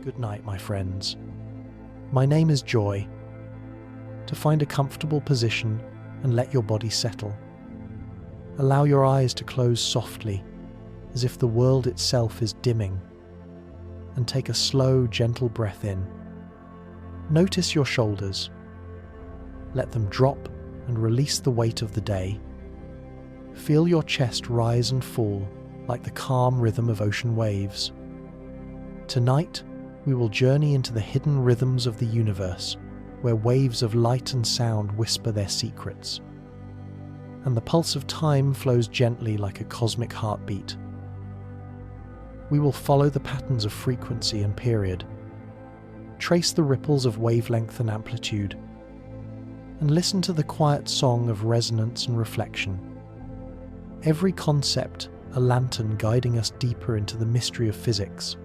Good night, my friends. My name is Joy. To find a comfortable position and let your body settle. Allow your eyes to close softly, as if the world itself is dimming, and take a slow, gentle breath in. Notice your shoulders. Let them drop and release the weight of the day. Feel your chest rise and fall like the calm rhythm of ocean waves. Tonight, we will journey into the hidden rhythms of the universe, where waves of light and sound whisper their secrets, and the pulse of time flows gently like a cosmic heartbeat. We will follow the patterns of frequency and period, trace the ripples of wavelength and amplitude, and listen to the quiet song of resonance and reflection. Every concept, a lantern guiding us deeper into the mystery of physics.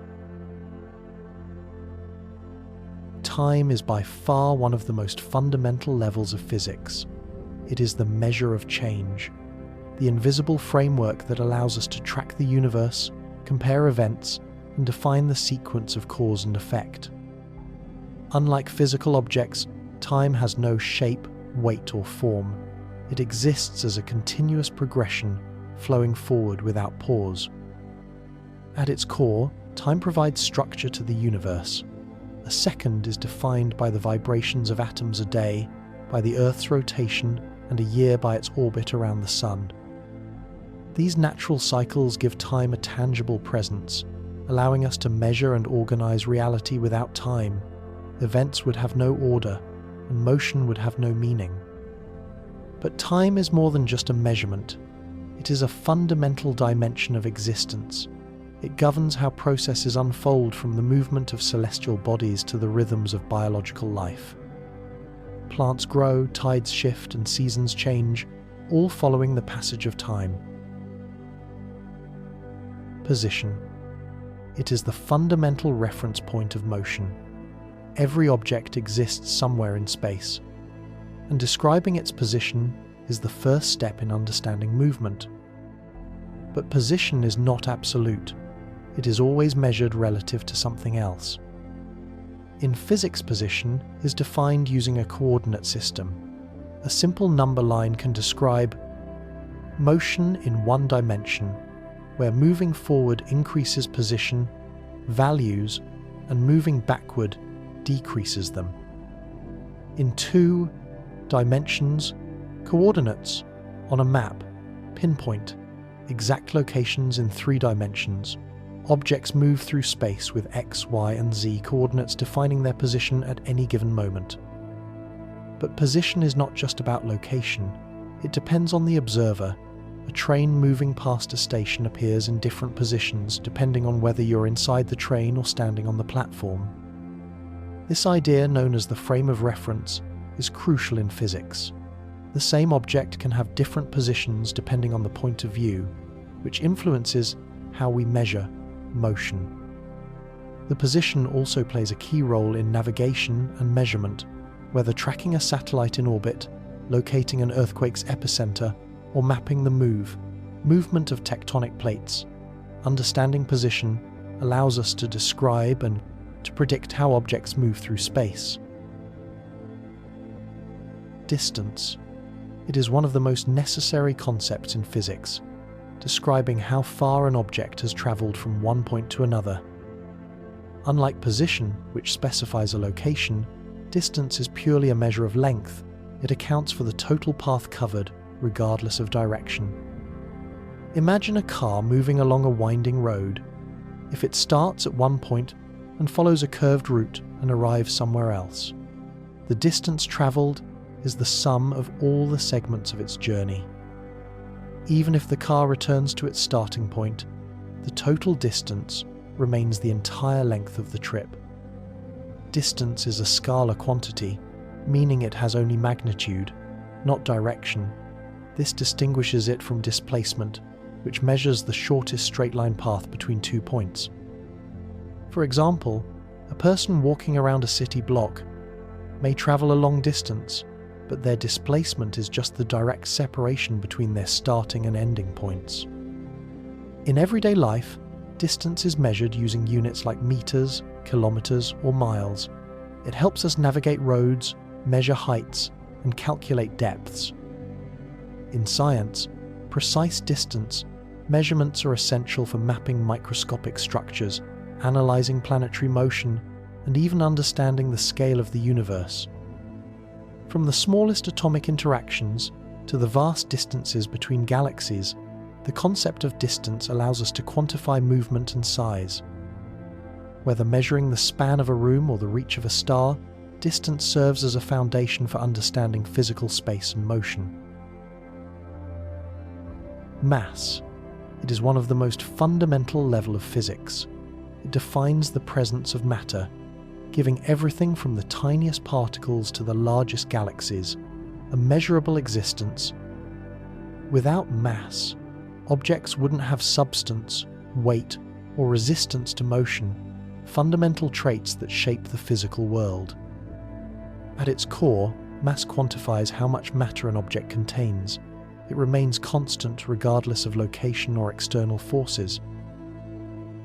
Time is by far one of the most fundamental levels of physics. It is the measure of change, the invisible framework that allows us to track the universe, compare events, and define the sequence of cause and effect. Unlike physical objects, time has no shape, weight, or form. It exists as a continuous progression, flowing forward without pause. At its core, time provides structure to the universe. A second is defined by the vibrations of atoms a day, by the Earth's rotation, and a year by its orbit around the Sun. These natural cycles give time a tangible presence, allowing us to measure and organize reality. Without time, events would have no order, and motion would have no meaning. But time is more than just a measurement. It is a fundamental dimension of existence. It governs how processes unfold, from the movement of celestial bodies to the rhythms of biological life. Plants grow, tides shift, and seasons change, all following the passage of time. Position. It is the fundamental reference point of motion. Every object exists somewhere in space, and describing its position is the first step in understanding movement. But position is not absolute. It is always measured relative to something else. In physics, position is defined using a coordinate system. A simple number line can describe motion in one dimension, where moving forward increases position, values, and moving backward decreases them. In 2 dimensions, coordinates on a map pinpoint exact locations. In 3 dimensions, objects move through space with X, Y, and Z coordinates defining their position at any given moment. But position is not just about location. It depends on the observer. A train moving past a station appears in different positions depending on whether you're inside the train or standing on the platform. This idea, known as the frame of reference, is crucial in physics. The same object can have different positions depending on the point of view, which influences how we measure motion. The position also plays a key role in navigation and measurement, whether tracking a satellite in orbit, locating an earthquake's epicenter, or mapping the movement of tectonic plates. Understanding position allows us to describe and to predict how objects move through space. Distance. It is one of the most necessary concepts in physics, describing how far an object has traveled from one point to another. Unlike position, which specifies a location, distance is purely a measure of length. It accounts for the total path covered, regardless of direction. Imagine a car moving along a winding road. If it starts at one point and follows a curved route and arrives somewhere else, the distance traveled is the sum of all the segments of its journey. Even if the car returns to its starting point, the total distance remains the entire length of the trip. Distance is a scalar quantity, meaning it has only magnitude, not direction. This distinguishes it from displacement, which measures the shortest straight-line path between 2 points. For example, a person walking around a city block may travel a long distance, but their displacement is just the direct separation between their starting and ending points. In everyday life, distance is measured using units like meters, kilometers, or miles. It helps us navigate roads, measure heights, and calculate depths. In science, precise distance measurements are essential for mapping microscopic structures, analyzing planetary motion, and even understanding the scale of the universe. From the smallest atomic interactions to the vast distances between galaxies, the concept of distance allows us to quantify movement and size. Whether measuring the span of a room or the reach of a star, distance serves as a foundation for understanding physical space and motion. Mass. It is one of the most fundamental levels of physics. It defines the presence of matter, giving everything from the tiniest particles to the largest galaxies a measurable existence. Without mass, objects wouldn't have substance, weight, or resistance to motion, fundamental traits that shape the physical world. At its core, mass quantifies how much matter an object contains. It remains constant regardless of location or external forces.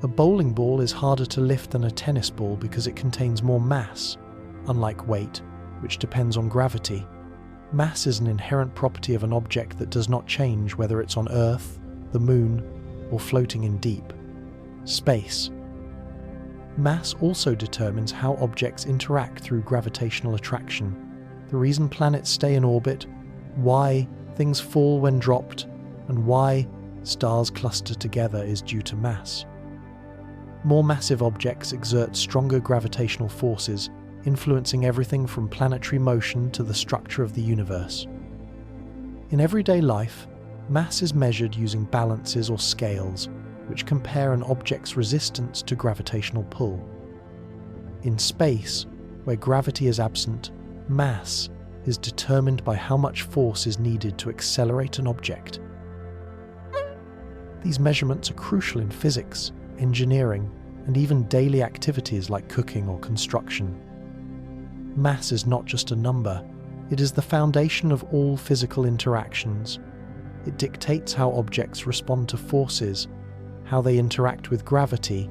A bowling ball is harder to lift than a tennis ball because it contains more mass, unlike weight, which depends on gravity. Mass is an inherent property of an object that does not change whether it's on Earth, the Moon, or floating in deep space. Mass also determines how objects interact through gravitational attraction, the reason planets stay in orbit, why things fall when dropped, and why stars cluster together is due to mass. More massive objects exert stronger gravitational forces, influencing everything from planetary motion to the structure of the universe. In everyday life, mass is measured using balances or scales, which compare an object's resistance to gravitational pull. In space, where gravity is absent, mass is determined by how much force is needed to accelerate an object. These measurements are crucial in physics, engineering, and even daily activities like cooking or construction. Mass is not just a number, it is the foundation of all physical interactions. It dictates how objects respond to forces, how they interact with gravity,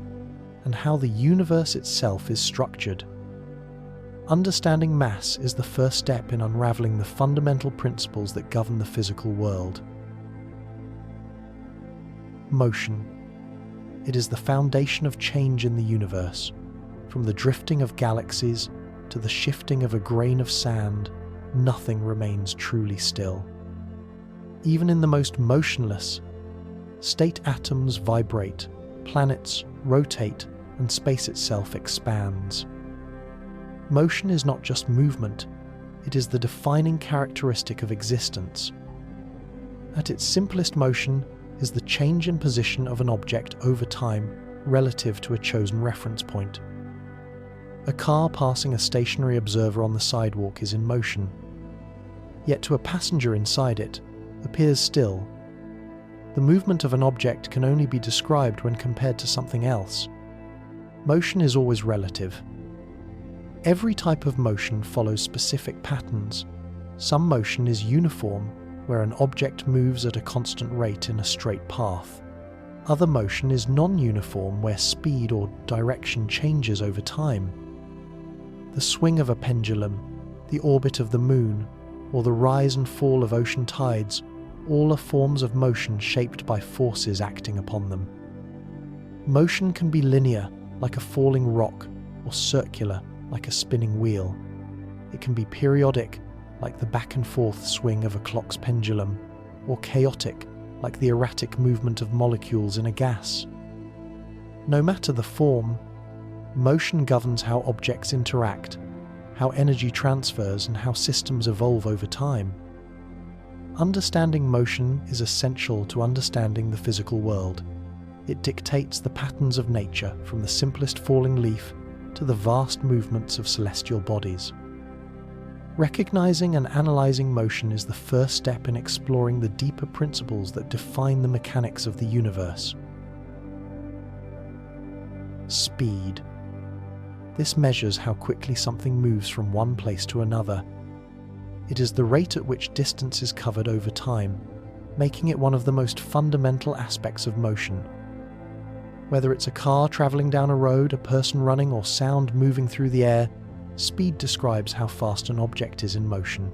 and how the universe itself is structured. Understanding mass is the first step in unraveling the fundamental principles that govern the physical world. Motion. It is the foundation of change in the universe. From the drifting of galaxies to the shifting of a grain of sand, nothing remains truly still. Even in the most motionless state, atoms vibrate, planets rotate, and space itself expands. Motion is not just movement, it is the defining characteristic of existence. At its simplest, motion is the change in position of an object over time relative to a chosen reference point. A car passing a stationary observer on the sidewalk is in motion, yet to a passenger inside it, appears still. The movement of an object can only be described when compared to something else. Motion is always relative. Every type of motion follows specific patterns. Some motion is uniform, where an object moves at a constant rate in a straight path. Other motion is non-uniform, where speed or direction changes over time. The swing of a pendulum, the orbit of the moon, or the rise and fall of ocean tides, all are forms of motion shaped by forces acting upon them. Motion can be linear, like a falling rock, or circular, like a spinning wheel. It can be periodic, like the back and forth swing of a clock's pendulum, or chaotic, like the erratic movement of molecules in a gas. No matter the form, motion governs how objects interact, how energy transfers, and how systems evolve over time. Understanding motion is essential to understanding the physical world. It dictates the patterns of nature, from the simplest falling leaf to the vast movements of celestial bodies. Recognizing and analyzing motion is the first step in exploring the deeper principles that define the mechanics of the universe. Speed. This measures how quickly something moves from one place to another. It is the rate at which distance is covered over time, making it one of the most fundamental aspects of motion. Whether it's a car traveling down a road, a person running, or sound moving through the air, speed describes how fast an object is in motion.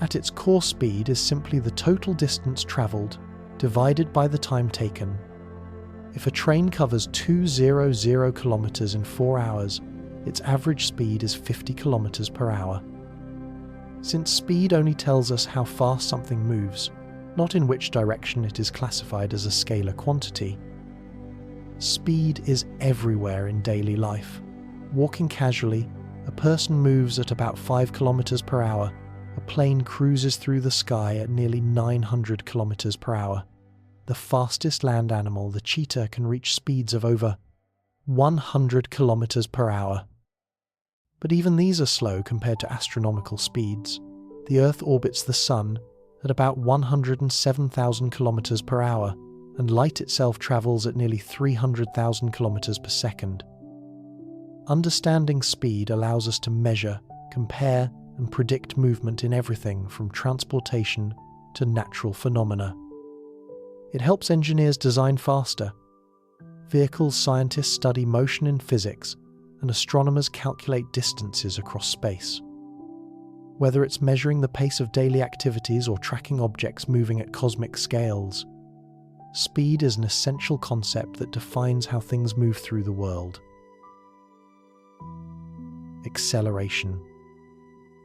At its core, speed is simply the total distance traveled divided by the time taken. If a train covers 200 kilometers in 4 hours, its average speed is 50 kilometers per hour. Since speed only tells us how fast something moves, not in which direction it is classified as a scalar quantity, speed is everywhere in daily life. Walking casually, a person moves at about 5 kilometers per hour. A plane cruises through the sky at nearly 900 kilometers per hour. The fastest land animal, the cheetah, can reach speeds of over 100 kilometers per hour. But even these are slow compared to astronomical speeds. The Earth orbits the Sun at about 107,000 kilometers per hour, and light itself travels at nearly 300,000 kilometers per second. Understanding speed allows us to measure, compare, and predict movement in everything from transportation to natural phenomena. It helps engineers design faster. Vehicles scientists study motion in physics, and astronomers calculate distances across space. Whether it's measuring the pace of daily activities or tracking objects moving at cosmic scales, speed is an essential concept that defines how things move through the world. Acceleration.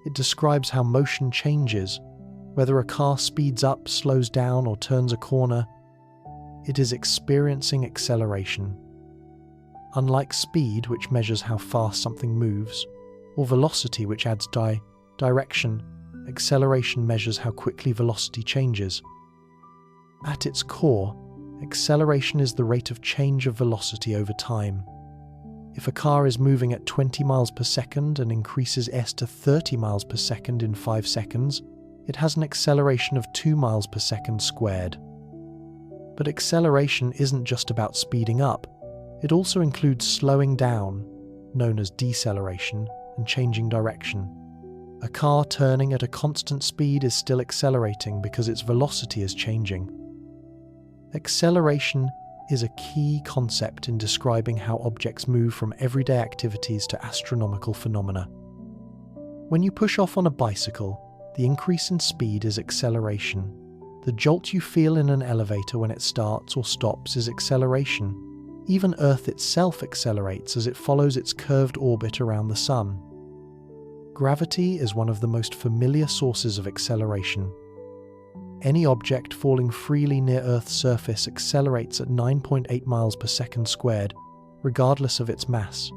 It describes how motion changes. Whether a car speeds up, slows down, or turns a corner, it is experiencing acceleration. Unlike speed, which measures how fast something moves, or velocity, which adds direction, acceleration measures how quickly velocity changes. At its core, acceleration is the rate of change of velocity over time. If a car is moving at 20 miles per second and increases s to 30 miles per second in 5 seconds, it has an acceleration of 2 miles per second squared. But acceleration isn't just about speeding up. It also includes slowing down, known as deceleration, and changing direction. A car turning at a constant speed is still accelerating because its velocity is changing. Acceleration is a key concept in describing how objects move from everyday activities to astronomical phenomena. When you push off on a bicycle, the increase in speed is acceleration. The jolt you feel in an elevator when it starts or stops is acceleration. Even Earth itself accelerates as it follows its curved orbit around the Sun. Gravity is one of the most familiar sources of acceleration. Any object falling freely near Earth's surface accelerates at 9.8 miles per second squared, regardless of its mass.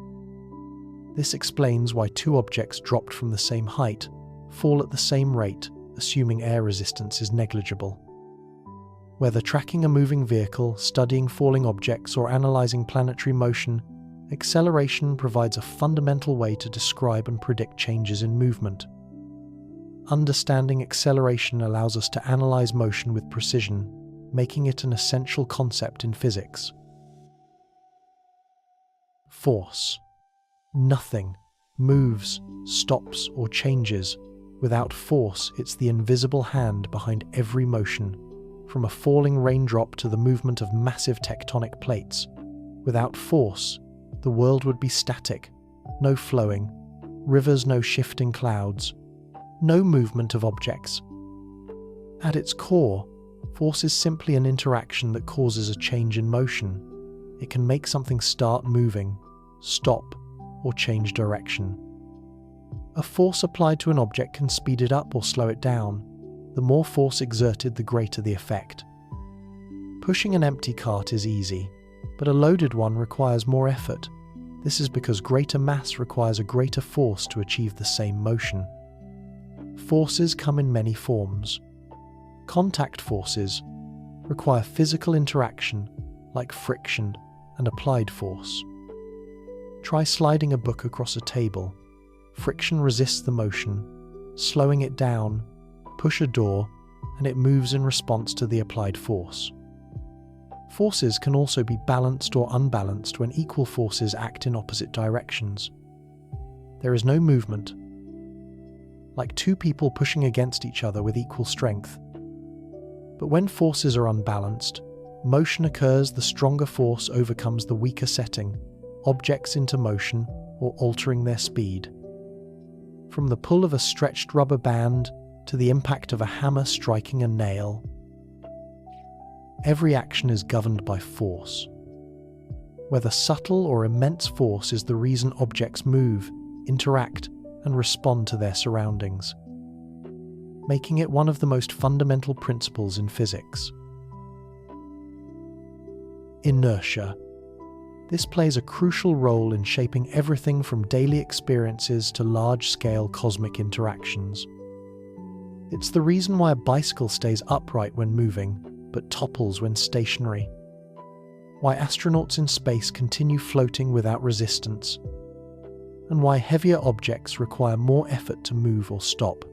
This explains why two objects dropped from the same height fall at the same rate, assuming air resistance is negligible. Whether tracking a moving vehicle, studying falling objects, or analyzing planetary motion, acceleration provides a fundamental way to describe and predict changes in movement. Understanding acceleration allows us to analyze motion with precision, making it an essential concept in physics. Force. Nothing moves, stops, or changes. Without force, it's the invisible hand behind every motion, from a falling raindrop to the movement of massive tectonic plates. Without force, the world would be static, no flowing rivers, no shifting clouds, no movement of objects. At its core, force is simply an interaction that causes a change in motion. It can make something start moving, stop, or change direction. A force applied to an object can speed it up or slow it down. The more force exerted, the greater the effect. Pushing an empty cart is easy, but a loaded one requires more effort. This is because greater mass requires a greater force to achieve the same motion. Forces come in many forms. Contact forces require physical interaction, like friction, and applied force. Try sliding a book across a table. Friction resists the motion. Slowing it down, push a door, and it moves in response to the applied force. Forces can also be balanced or unbalanced when equal forces act in opposite directions. There is no movement, like two people pushing against each other with equal strength. But when forces are unbalanced, motion occurs, the stronger force overcomes the weaker setting objects into motion or altering their speed. From the pull of a stretched rubber band to the impact of a hammer striking a nail, every action is governed by force. Whether subtle or immense force is the reason objects move, interact, and respond to their surroundings, making it one of the most fundamental principles in physics. Inertia. This plays a crucial role in shaping everything from daily experiences to large-scale cosmic interactions. It's the reason why a bicycle stays upright when moving, but topples when stationary. Why astronauts in space continue floating without resistance, and why heavier objects require more effort to move or stop.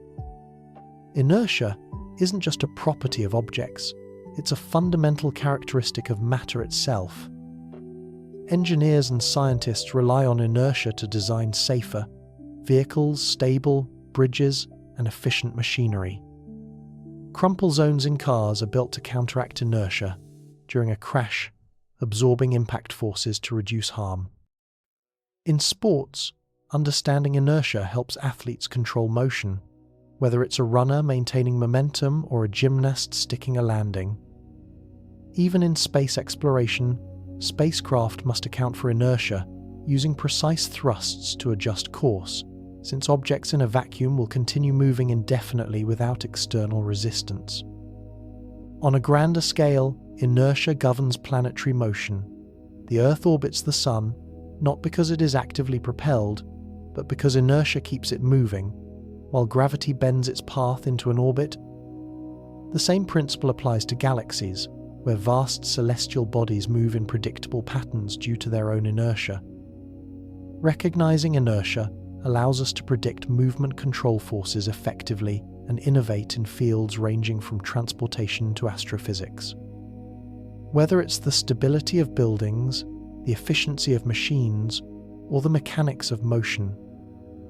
Inertia isn't just a property of objects, it's a fundamental characteristic of matter itself. Engineers and scientists rely on inertia to design safer vehicles, stable bridges, and efficient machinery. Crumple zones in cars are built to counteract inertia during a crash, absorbing impact forces to reduce harm. In sports, understanding inertia helps athletes control motion, whether it's a runner maintaining momentum or a gymnast sticking a landing. Even in space exploration, spacecraft must account for inertia, using precise thrusts to adjust course, since objects in a vacuum will continue moving indefinitely without external resistance. On a grander scale, inertia governs planetary motion. The Earth orbits the Sun, not because it is actively propelled, but because inertia keeps it moving, while gravity bends its path into an orbit. The same principle applies to galaxies, where vast celestial bodies move in predictable patterns due to their own inertia. Recognizing inertia allows us to predict movement control forces effectively and innovate in fields ranging from transportation to astrophysics. Whether it's the stability of buildings, the efficiency of machines, or the mechanics of motion,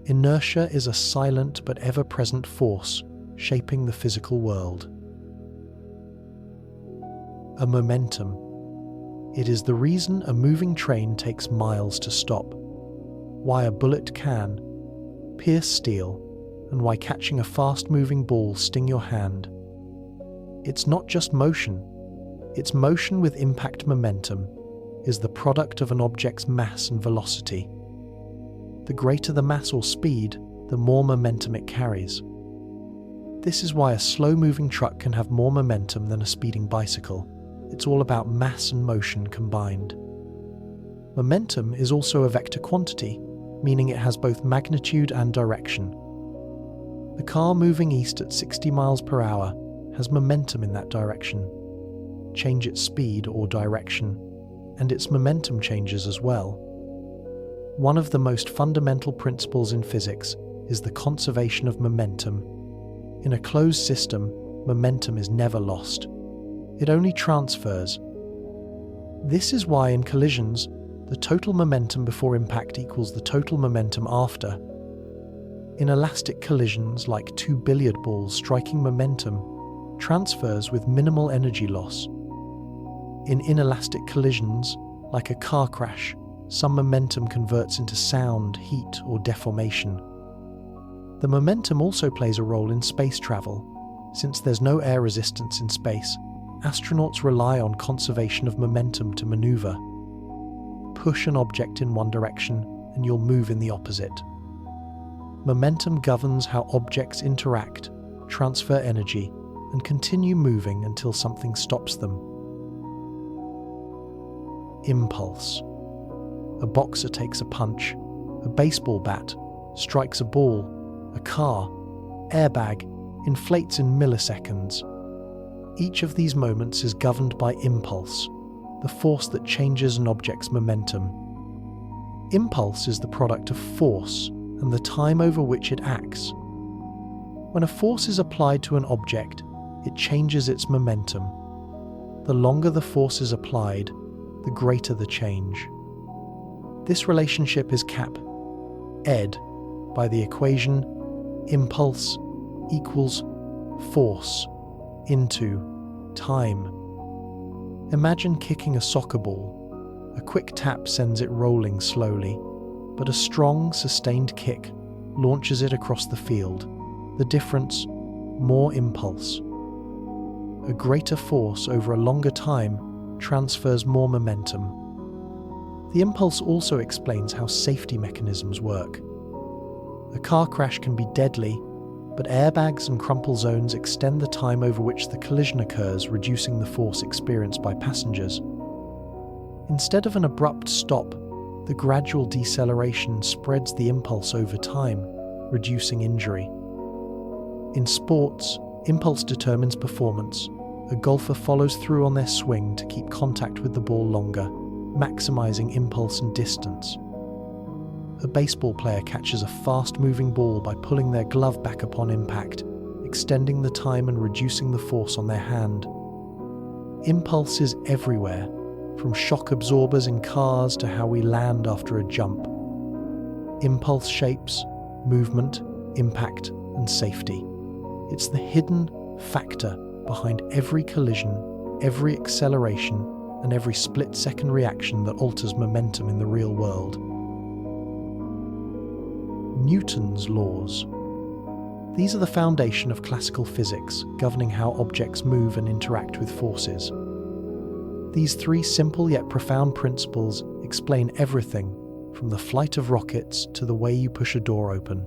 inertia is a silent but ever-present force shaping the physical world. A momentum. It is the reason a moving train takes miles to stop, why a bullet can pierce steel, and why catching a fast-moving ball stings your hand. It's not just motion. Its motion with impact momentum is the product of an object's mass and velocity. The greater the mass or speed, the more momentum it carries. This is why a slow-moving truck can have more momentum than a speeding bicycle. It's all about mass and motion combined. Momentum is also a vector quantity, meaning it has both magnitude and direction. The car moving east at 60 miles per hour has momentum in that direction. Change its speed or direction, and its momentum changes as well. One of the most fundamental principles in physics is the conservation of momentum. In a closed system, momentum is never lost. It only transfers. This is why in collisions, the total momentum before impact equals the total momentum after. In elastic collisions, like two billiard balls striking, momentum transfers with minimal energy loss. In inelastic collisions, like a car crash, some momentum converts into sound, heat, or deformation. The momentum also plays a role in space travel. Since there's no air resistance in space, astronauts rely on conservation of momentum to maneuver. Push an object in one direction, and you'll move in the opposite. Momentum governs how objects interact, transfer energy, and continue moving until something stops them. Impulse. A boxer takes a punch, a baseball bat strikes a ball, a car, airbag, inflates in milliseconds. Each of these moments is governed by impulse, the force that changes an object's momentum. Impulse is the product of force and the time over which it acts. When a force is applied to an object, it changes its momentum. The longer the force is applied, the greater the change. This relationship is Ed by the equation impulse equals force into time. Imagine kicking a soccer ball. A quick tap sends it rolling slowly, but a strong, sustained kick launches it across the field. The difference? More impulse. A greater force over a longer time transfers more momentum. The impulse also explains how safety mechanisms work. A car crash can be deadly, but airbags and crumple zones extend the time over which the collision occurs, reducing the force experienced by passengers. Instead of an abrupt stop, the gradual deceleration spreads the impulse over time, reducing injury. In sports, impulse determines performance. A golfer follows through on their swing to keep contact with the ball longer, maximizing impulse and distance. A baseball player catches a fast-moving ball by pulling their glove back upon impact, extending the time and reducing the force on their hand. Impulse is everywhere, from shock absorbers in cars to how we land after a jump. Impulse shapes movement, impact, and safety. It's the hidden factor behind every collision, every acceleration, and every split-second reaction that alters momentum in the real world. Newton's laws. These are the foundation of classical physics, governing how objects move and interact with forces. These three simple yet profound principles explain everything, from the flight of rockets to the way you push a door open.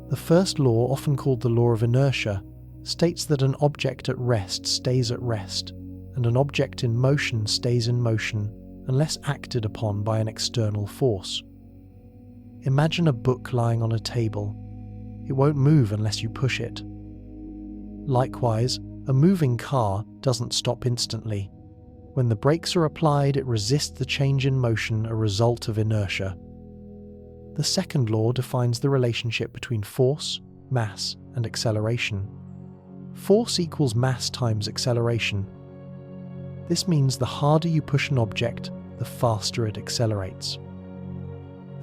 The first law, often called the law of inertia, states that an object at rest stays at rest, and an object in motion stays in motion unless acted upon by an external force. Imagine a book lying on a table. It won't move unless you push it. Likewise, a moving car doesn't stop instantly. When the brakes are applied, it resists the change in motion, a result of inertia. The second law defines the relationship between force, mass, and acceleration. Force equals mass times acceleration. This means the harder you push an object, the faster it accelerates.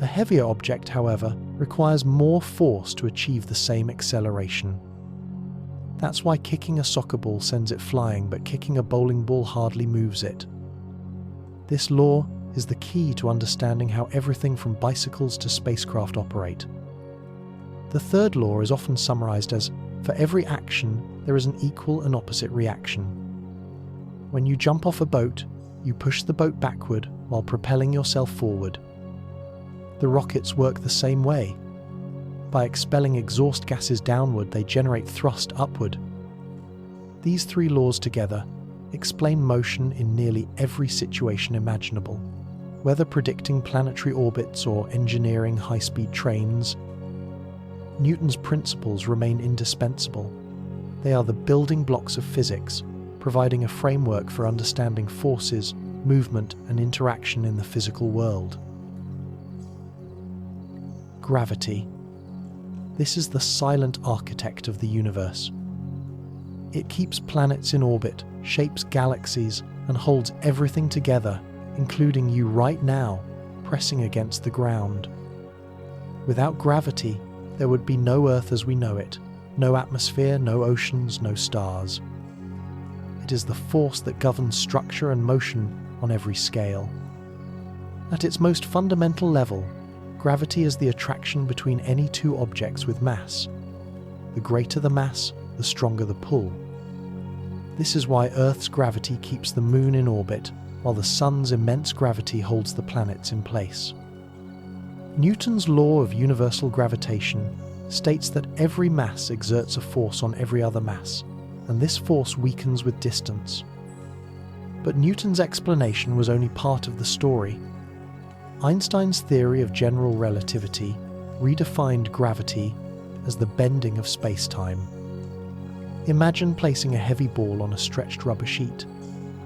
A heavier object, however, requires more force to achieve the same acceleration. That's why kicking a soccer ball sends it flying, but kicking a bowling ball hardly moves it. This law is the key to understanding how everything from bicycles to spacecraft operate. The third law is often summarized as, for every action, there is an equal and opposite reaction. When you jump off a boat, you push the boat backward while propelling yourself forward. The rockets work the same way. By expelling exhaust gases downward, they generate thrust upward. These three laws together explain motion in nearly every situation imaginable. Whether predicting planetary orbits or engineering high-speed trains, Newton's principles remain indispensable. They are the building blocks of physics, providing a framework for understanding forces, movement, and interaction in the physical world. Gravity. This is the silent architect of the universe. It keeps planets in orbit, shapes galaxies, and holds everything together, including you right now, pressing against the ground. Without gravity, there would be no Earth as we know it, no atmosphere, no oceans, no stars. It is the force that governs structure and motion on every scale. At its most fundamental level, gravity is the attraction between any two objects with mass. The greater the mass, the stronger the pull. This is why Earth's gravity keeps the Moon in orbit, while the Sun's immense gravity holds the planets in place. Newton's law of universal gravitation states that every mass exerts a force on every other mass, and this force weakens with distance. But Newton's explanation was only part of the story. Einstein's theory of general relativity redefined gravity as the bending of space-time. Imagine placing a heavy ball on a stretched rubber sheet.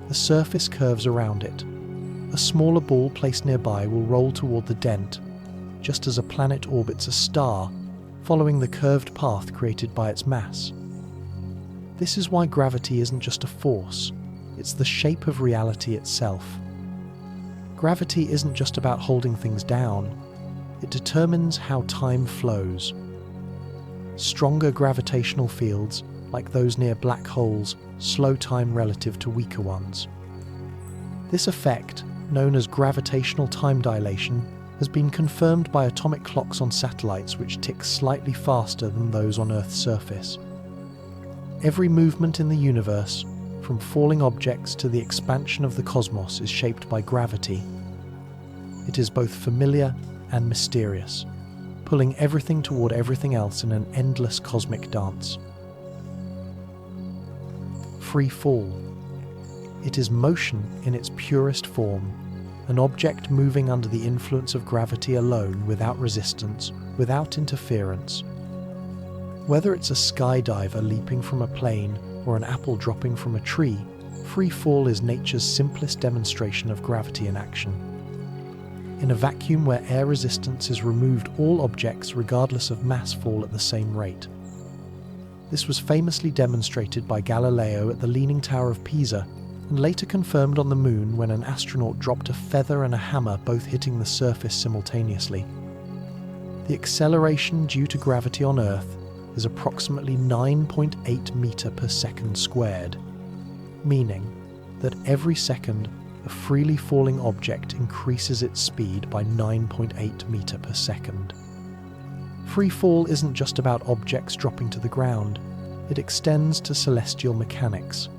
The surface curves around it. A smaller ball placed nearby will roll toward the dent, just as a planet orbits a star, following the curved path created by its mass. This is why gravity isn't just a force, it's the shape of reality itself. Gravity isn't just about holding things down, it determines how time flows. Stronger gravitational fields, like those near black holes, slow time relative to weaker ones. This effect, known as gravitational time dilation, has been confirmed by atomic clocks on satellites which tick slightly faster than those on Earth's surface. Every movement in the universe, from falling objects to the expansion of the cosmos, is shaped by gravity. It is both familiar and mysterious, pulling everything toward everything else in an endless cosmic dance. Free fall. It is motion in its purest form, an object moving under the influence of gravity alone, without resistance, without interference. Whether it's a skydiver leaping from a plane or an apple dropping from a tree, free fall is nature's simplest demonstration of gravity in action. In a vacuum where air resistance is removed, all objects, regardless of mass, fall at the same rate. This was famously demonstrated by Galileo at the Leaning Tower of Pisa, and later confirmed on the Moon when an astronaut dropped a feather and a hammer, both hitting the surface simultaneously. The acceleration due to gravity on Earth is approximately 9.8 meters per second squared, meaning that every second a freely falling object increases its speed by 9.8 meters per second. Free fall isn't just about objects dropping to the ground, it extends to celestial mechanics.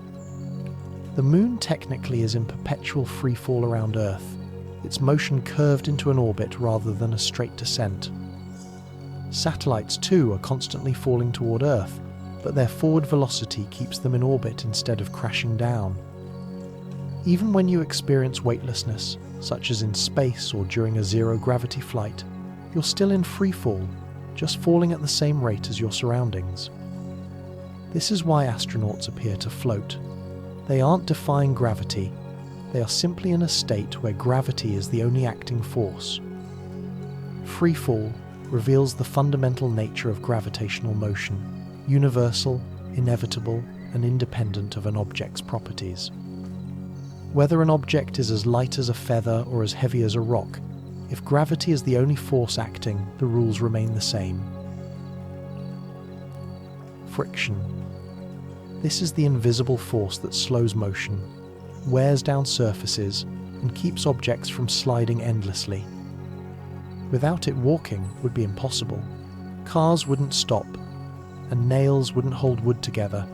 The Moon technically is in perpetual free fall around Earth, its motion curved into an orbit rather than a straight descent. Satellites too are constantly falling toward Earth, but their forward velocity keeps them in orbit instead of crashing down. Even when you experience weightlessness, such as in space or during a zero-gravity flight, you're still in free fall, just falling at the same rate as your surroundings. This is why astronauts appear to float. They aren't defying gravity, they are simply in a state where gravity is the only acting force. Free fall reveals the fundamental nature of gravitational motion, universal, inevitable, and independent of an object's properties. Whether an object is as light as a feather or as heavy as a rock, if gravity is the only force acting, the rules remain the same. Friction. This is the invisible force that slows motion, wears down surfaces, and keeps objects from sliding endlessly. Without it, walking would be impossible. Cars wouldn't stop, and nails wouldn't hold wood together.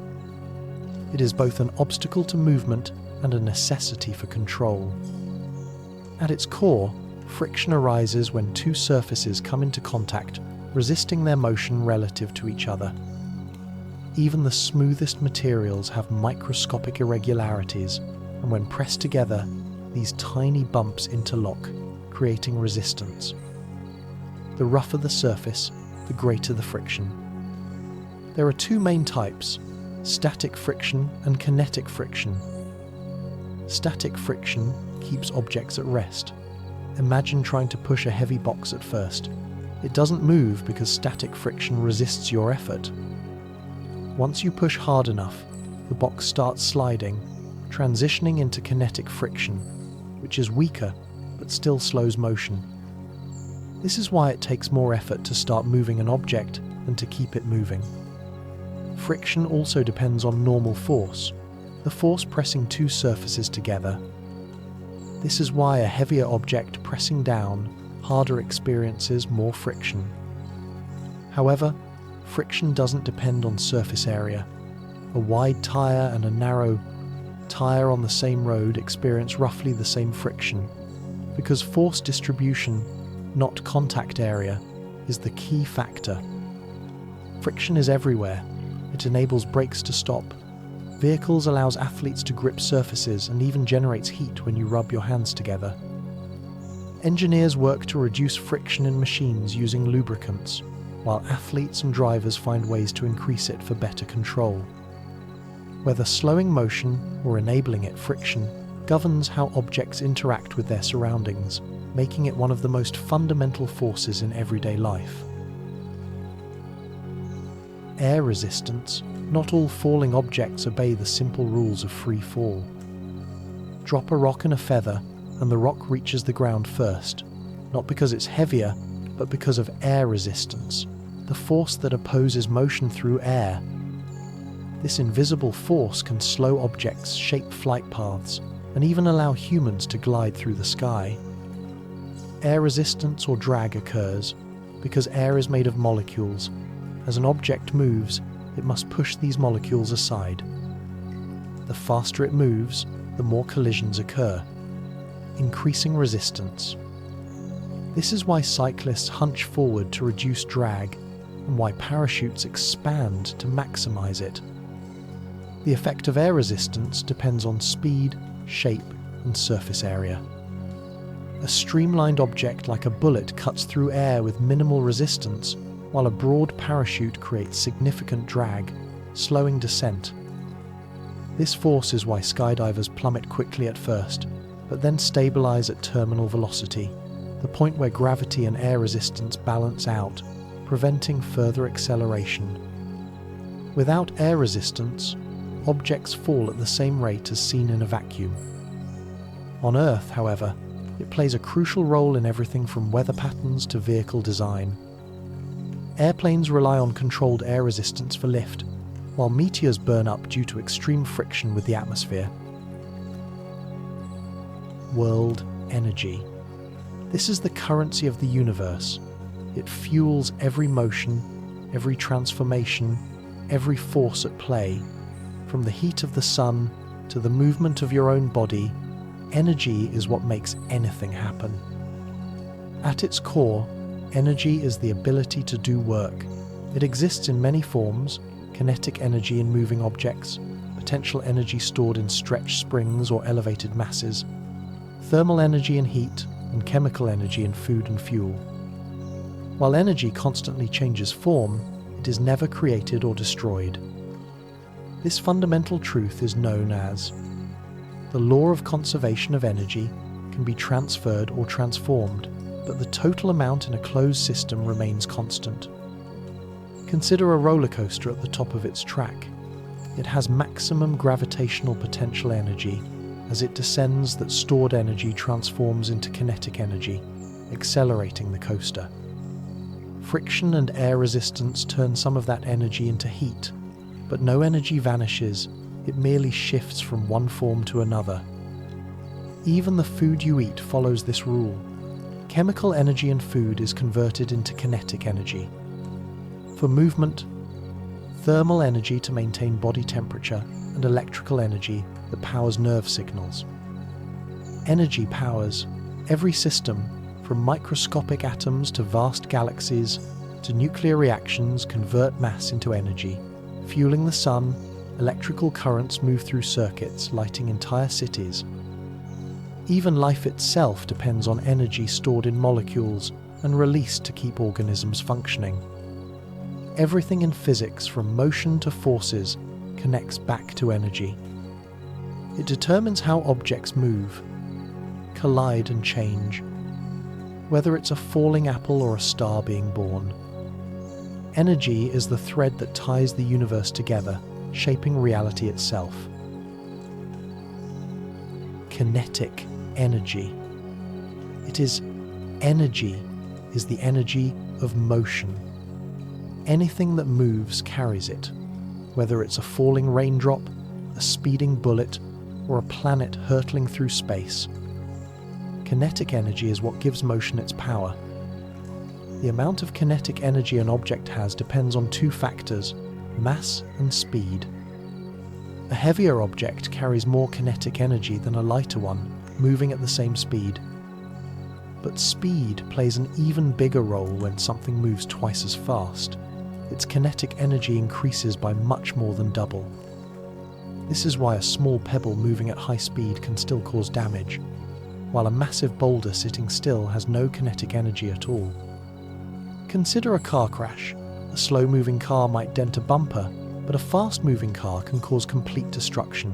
It is both an obstacle to movement and a necessity for control. At its core, friction arises when two surfaces come into contact, resisting their motion relative to each other. Even the smoothest materials have microscopic irregularities, and when pressed together, these tiny bumps interlock, creating resistance. The rougher the surface, the greater the friction. There are two main types, static friction and kinetic friction. Static friction keeps objects at rest. Imagine trying to push a heavy box at first. It doesn't move because static friction resists your effort. Once you push hard enough, the box starts sliding, transitioning into kinetic friction, which is weaker but still slows motion. This is why it takes more effort to start moving an object than to keep it moving. Friction also depends on normal force, the force pressing two surfaces together. This is why a heavier object pressing down harder experiences more friction. However, friction doesn't depend on surface area. A wide tire and a narrow tire on the same road experience roughly the same friction, because force distribution, not contact area, is the key factor. Friction is everywhere. It enables brakes to stop. Vehicles allows athletes to grip surfaces and even generates heat when you rub your hands together. Engineers work to reduce friction in machines using lubricants, while athletes and drivers find ways to increase it for better control. Whether slowing motion or enabling it, friction governs how objects interact with their surroundings, making it one of the most fundamental forces in everyday life. Air resistance. Not all falling objects obey the simple rules of free fall. Drop a rock and a feather, and the rock reaches the ground first, not because it's heavier, but because of air resistance, the force that opposes motion through air. This invisible force can slow objects, shape flight paths, and even allow humans to glide through the sky. Air resistance or drag occurs because air is made of molecules. As an object moves, it must push these molecules aside. The faster it moves, the more collisions occur, increasing resistance. This is why cyclists hunch forward to reduce drag and why parachutes expand to maximize it. The effect of air resistance depends on speed, shape, and surface area. A streamlined object like a bullet cuts through air with minimal resistance, while a broad parachute creates significant drag, slowing descent. This force is why skydivers plummet quickly at first, but then stabilize at terminal velocity, the point where gravity and air resistance balance out, preventing further acceleration. Without air resistance, objects fall at the same rate as seen in a vacuum. On Earth, however, it plays a crucial role in everything from weather patterns to vehicle design. Airplanes rely on controlled air resistance for lift, while meteors burn up due to extreme friction with the atmosphere. World energy. This is the currency of the universe. It fuels every motion, every transformation, every force at play. From the heat of the sun to the movement of your own body, energy is what makes anything happen. At its core, energy is the ability to do work. It exists in many forms: kinetic energy in moving objects, potential energy stored in stretched springs or elevated masses, thermal energy in heat, and chemical energy in food and fuel. While energy constantly changes form, it is never created or destroyed. This fundamental truth is known as the law of conservation of energy. Can be transferred or transformed, but the total amount in a closed system remains constant. Consider a roller coaster at the top of its track. It has maximum gravitational potential energy. As it descends, that stored energy transforms into kinetic energy, accelerating the coaster. Friction and air resistance turn some of that energy into heat, but no energy vanishes, it merely shifts from one form to another. Even the food you eat follows this rule. Chemical energy in food is converted into kinetic energy. For movement, thermal energy to maintain body temperature, and electrical energy that powers nerve signals. Energy powers every system, from microscopic atoms to vast galaxies to nuclear reactions convert mass into energy. Fueling the sun, electrical currents move through circuits, lighting entire cities. Even life itself depends on energy stored in molecules and released to keep organisms functioning. Everything in physics, from motion to forces, connects back to energy. It determines how objects move, collide and change, whether it's a falling apple or a star being born. Energy is the thread that ties the universe together, shaping reality itself. Kinetic energy. It is energy, is the energy of motion. Anything that moves carries it, whether it's a falling raindrop, a speeding bullet, or a planet hurtling through space. Kinetic energy is what gives motion its power. The amount of kinetic energy an object has depends on two factors: mass and speed. A heavier object carries more kinetic energy than a lighter one, moving at the same speed. But speed plays an even bigger role when something moves twice as fast. Its kinetic energy increases by much more than double. This is why a small pebble moving at high speed can still cause damage, while a massive boulder sitting still has no kinetic energy at all. Consider a car crash. A slow-moving car might dent a bumper, but a fast-moving car can cause complete destruction.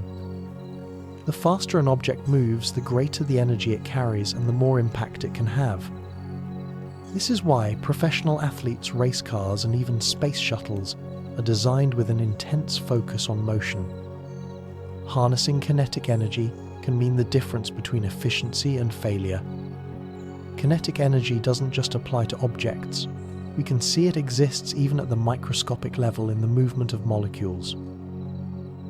The faster an object moves, the greater the energy it carries and the more impact it can have. This is why professional athletes, race cars, and even space shuttles are designed with an intense focus on motion. Harnessing kinetic energy can mean the difference between efficiency and failure. Kinetic energy doesn't just apply to objects. We can see it exists even at the microscopic level in the movement of molecules.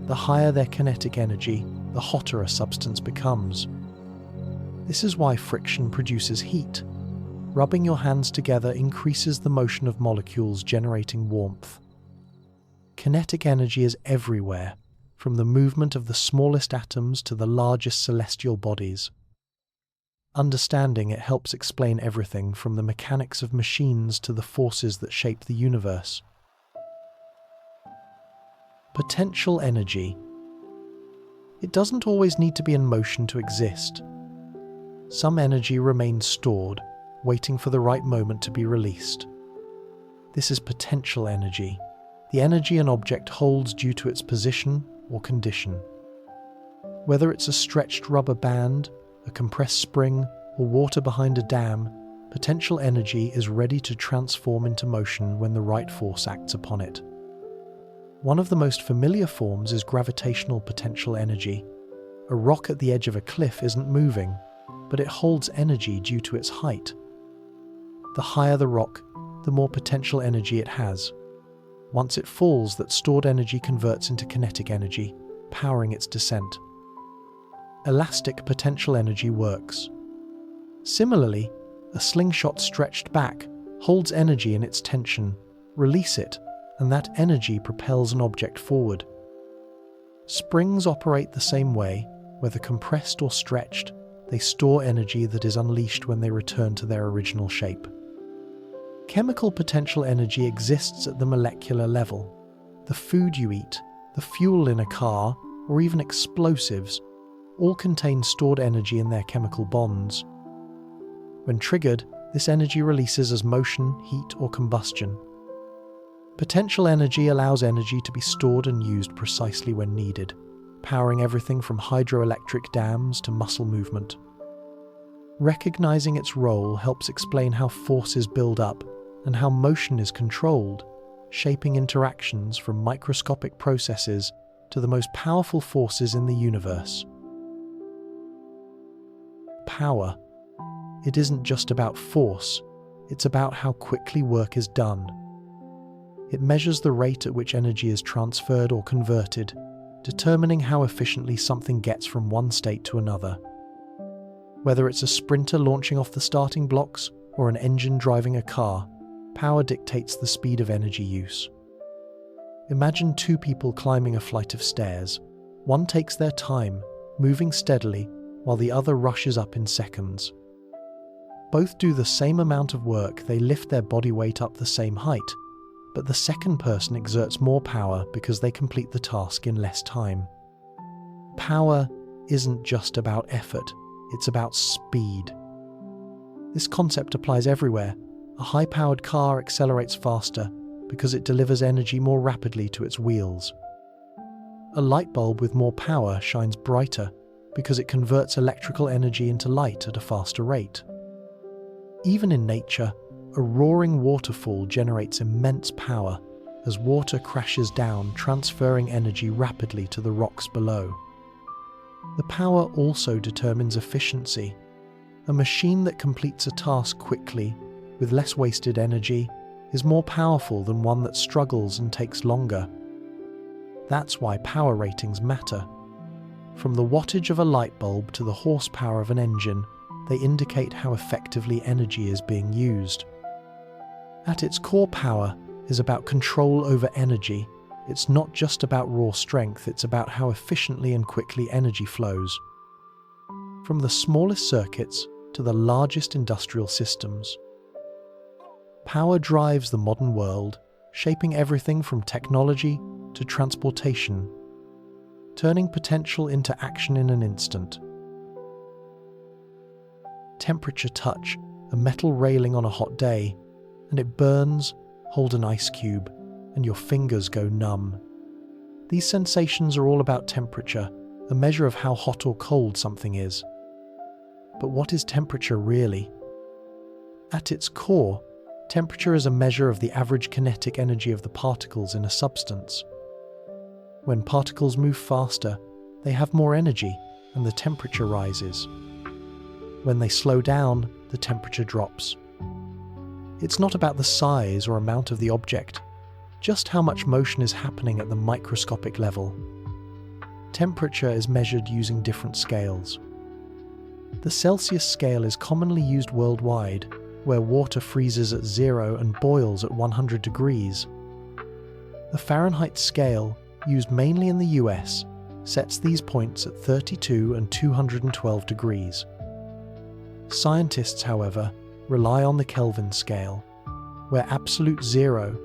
The higher their kinetic energy, the hotter a substance becomes. This is why friction produces heat. Rubbing your hands together increases the motion of molecules, generating warmth. Kinetic energy is everywhere, from the movement of the smallest atoms to the largest celestial bodies. Understanding it helps explain everything from the mechanics of machines to the forces that shape the universe. Potential energy. It doesn't always need to be in motion to exist. Some energy remains stored, waiting for the right moment to be released. This is potential energy, the energy an object holds due to its position or condition. Whether it's a stretched rubber band, a compressed spring, or water behind a dam, potential energy is ready to transform into motion when the right force acts upon it. One of the most familiar forms is gravitational potential energy. A rock at the edge of a cliff isn't moving, but it holds energy due to its height. The higher the rock, the more potential energy it has. Once it falls, that stored energy converts into kinetic energy, powering its descent. Elastic potential energy works. Similarly, a slingshot stretched back holds energy in its tension. Release it, and that energy propels an object forward. Springs operate the same way. Whether compressed or stretched, they store energy that is unleashed when they return to their original shape. Chemical potential energy exists at the molecular level. The food you eat, the fuel in a car, or even explosives, all contain stored energy in their chemical bonds. When triggered, this energy releases as motion, heat, or combustion. Potential energy allows energy to be stored and used precisely when needed, powering everything from hydroelectric dams to muscle movement. Recognizing its role helps explain how forces build up and how motion is controlled, shaping interactions from microscopic processes to the most powerful forces in the universe. Power. It isn't just about force, it's about how quickly work is done. It measures the rate at which energy is transferred or converted, determining how efficiently something gets from one state to another. Whether it's a sprinter launching off the starting blocks or an engine driving a car, power dictates the speed of energy use. Imagine two people climbing a flight of stairs. One takes their time, moving steadily, while the other rushes up in seconds. Both do the same amount of work, they lift their body weight up the same height, but the second person exerts more power because they complete the task in less time. Power isn't just about effort, it's about speed. This concept applies everywhere. A high-powered car accelerates faster because it delivers energy more rapidly to its wheels. A light bulb with more power shines brighter because it converts electrical energy into light at a faster rate. Even in nature, a roaring waterfall generates immense power as water crashes down, transferring energy rapidly to the rocks below. The power also determines efficiency. A machine that completes a task quickly, with less wasted energy, is more powerful than one that struggles and takes longer. That's why power ratings matter. From the wattage of a light bulb to the horsepower of an engine, they indicate how effectively energy is being used. At its core, power is about control over energy. It's not just about raw strength, it's about how efficiently and quickly energy flows. From the smallest circuits to the largest industrial systems, power drives the modern world, shaping everything from technology to transportation, turning potential into action in an instant. Temperature. Touch a metal railing on a hot day, and it burns. Hold an ice cube, and your fingers go numb. These sensations are all about temperature, a measure of how hot or cold something is. But what is temperature really? At its core, temperature is a measure of the average kinetic energy of the particles in a substance. When particles move faster, they have more energy, and the temperature rises. When they slow down, the temperature drops. It's not about the size or amount of the object, just how much motion is happening at the microscopic level. Temperature is measured using different scales. The Celsius scale is commonly used worldwide, where water freezes at 0 and boils at 100 degrees. The Fahrenheit scale, used mainly in the US, sets these points at 32 and 212 degrees. Scientists, however, rely on the Kelvin scale, where absolute zero,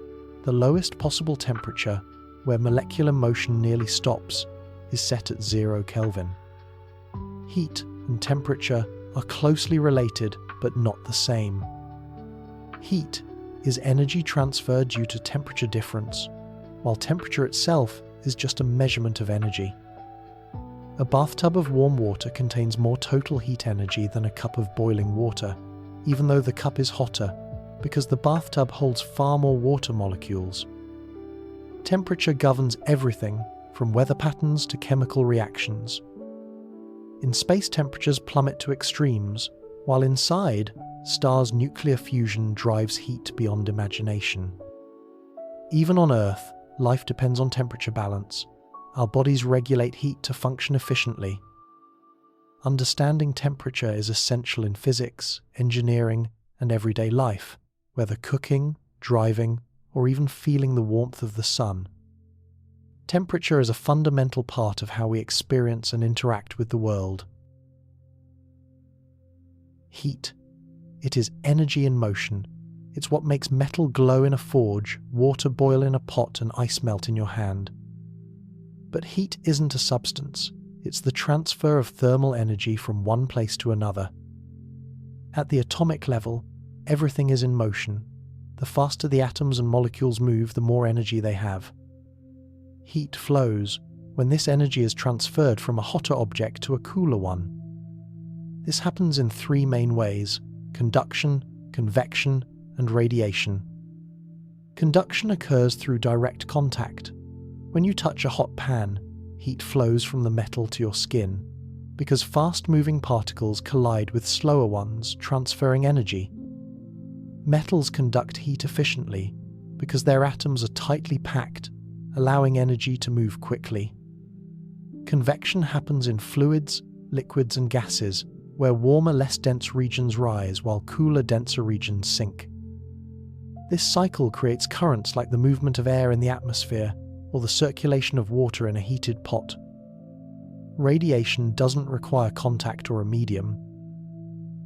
the lowest possible temperature, where molecular motion nearly stops, is set at 0 Kelvin. Heat and temperature are closely related but not the same. Heat is energy transfer due to temperature difference, while temperature itself is just a measurement of energy. A bathtub of warm water contains more total heat energy than a cup of boiling water, even though the cup is hotter, because the bathtub holds far more water molecules. Temperature governs everything from weather patterns to chemical reactions. In space, temperatures plummet to extremes, while inside, stars' nuclear fusion drives heat beyond imagination. Even on Earth, life depends on temperature balance. Our bodies regulate heat to function efficiently. Understanding temperature is essential in physics, engineering, and everyday life, whether cooking, driving, or even feeling the warmth of the sun. Temperature is a fundamental part of how we experience and interact with the world. Heat. It is energy in motion. It's what makes metal glow in a forge, water boil in a pot, and ice melt in your hand. But heat isn't a substance. It's the transfer of thermal energy from one place to another. At the atomic level, everything is in motion. The faster the atoms and molecules move, the more energy they have. Heat flows when this energy is transferred from a hotter object to a cooler one. This happens in three main ways: conduction, convection, and radiation. Conduction occurs through direct contact. When you touch a hot pan, heat flows from the metal to your skin, because fast-moving particles collide with slower ones, transferring energy. Metals conduct heat efficiently because their atoms are tightly packed, allowing energy to move quickly. Convection happens in fluids, liquids, and gases, where warmer, less dense regions rise while cooler, denser regions sink. This cycle creates currents like the movement of air in the atmosphere or the circulation of water in a heated pot. Radiation doesn't require contact or a medium.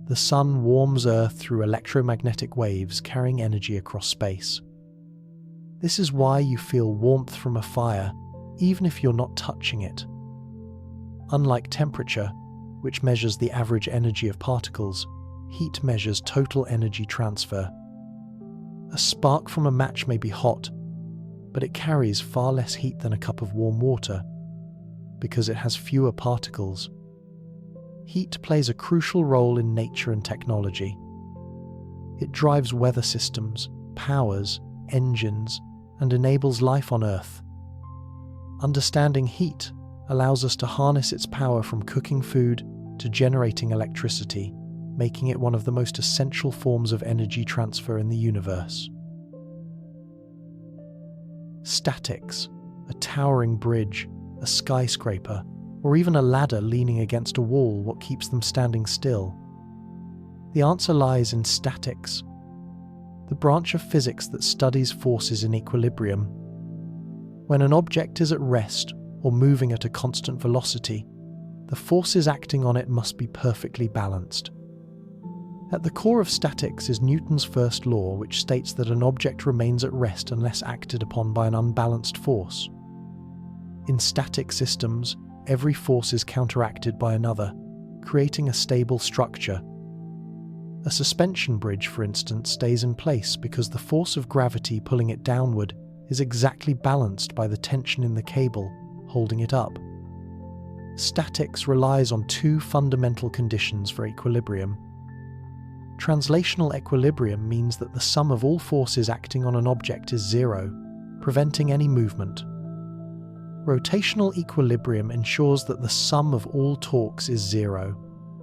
The sun warms Earth through electromagnetic waves, carrying energy across space. This is why you feel warmth from a fire, even if you're not touching it. Unlike temperature, which measures the average energy of particles, heat measures total energy transfer. A spark from a match may be hot, but it carries far less heat than a cup of warm water, because it has fewer particles. Heat plays a crucial role in nature and technology. It drives weather systems, powers, engines, and enables life on Earth. Understanding heat allows us to harness its power from cooking food to generating electricity, making it one of the most essential forms of energy transfer in the universe. Statics, a towering bridge, a skyscraper, or even a ladder leaning against a wall, what keeps them standing still? The answer lies in statics, the branch of physics that studies forces in equilibrium. When an object is at rest or moving at a constant velocity, the forces acting on it must be perfectly balanced. At the core of statics is Newton's first law, which states that an object remains at rest unless acted upon by an unbalanced force. In static systems, every force is counteracted by another, creating a stable structure. A suspension bridge, for instance, stays in place because the force of gravity pulling it downward is exactly balanced by the tension in the cable holding it up. Statics relies on two fundamental conditions for equilibrium. Translational equilibrium means that the sum of all forces acting on an object is zero, preventing any movement. Rotational equilibrium ensures that the sum of all torques is zero,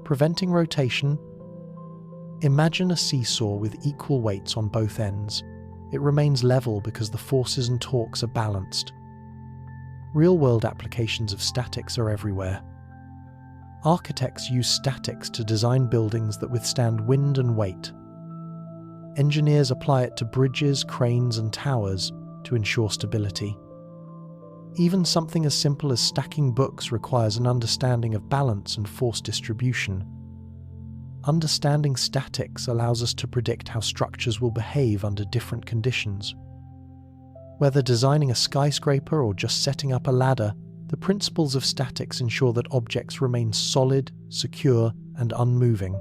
preventing rotation. Imagine a seesaw with equal weights on both ends. It remains level because the forces and torques are balanced. real-world applications of statics are everywhere. Architects use statics to design buildings that withstand wind and weight. Engineers apply it to bridges, cranes, and towers to ensure stability. Even something as simple as stacking books requires an understanding of balance and force distribution. Understanding statics allows us to predict how structures will behave under different conditions. Whether designing a skyscraper or just setting up a ladder, the principles of statics ensure that objects remain solid, secure, and unmoving.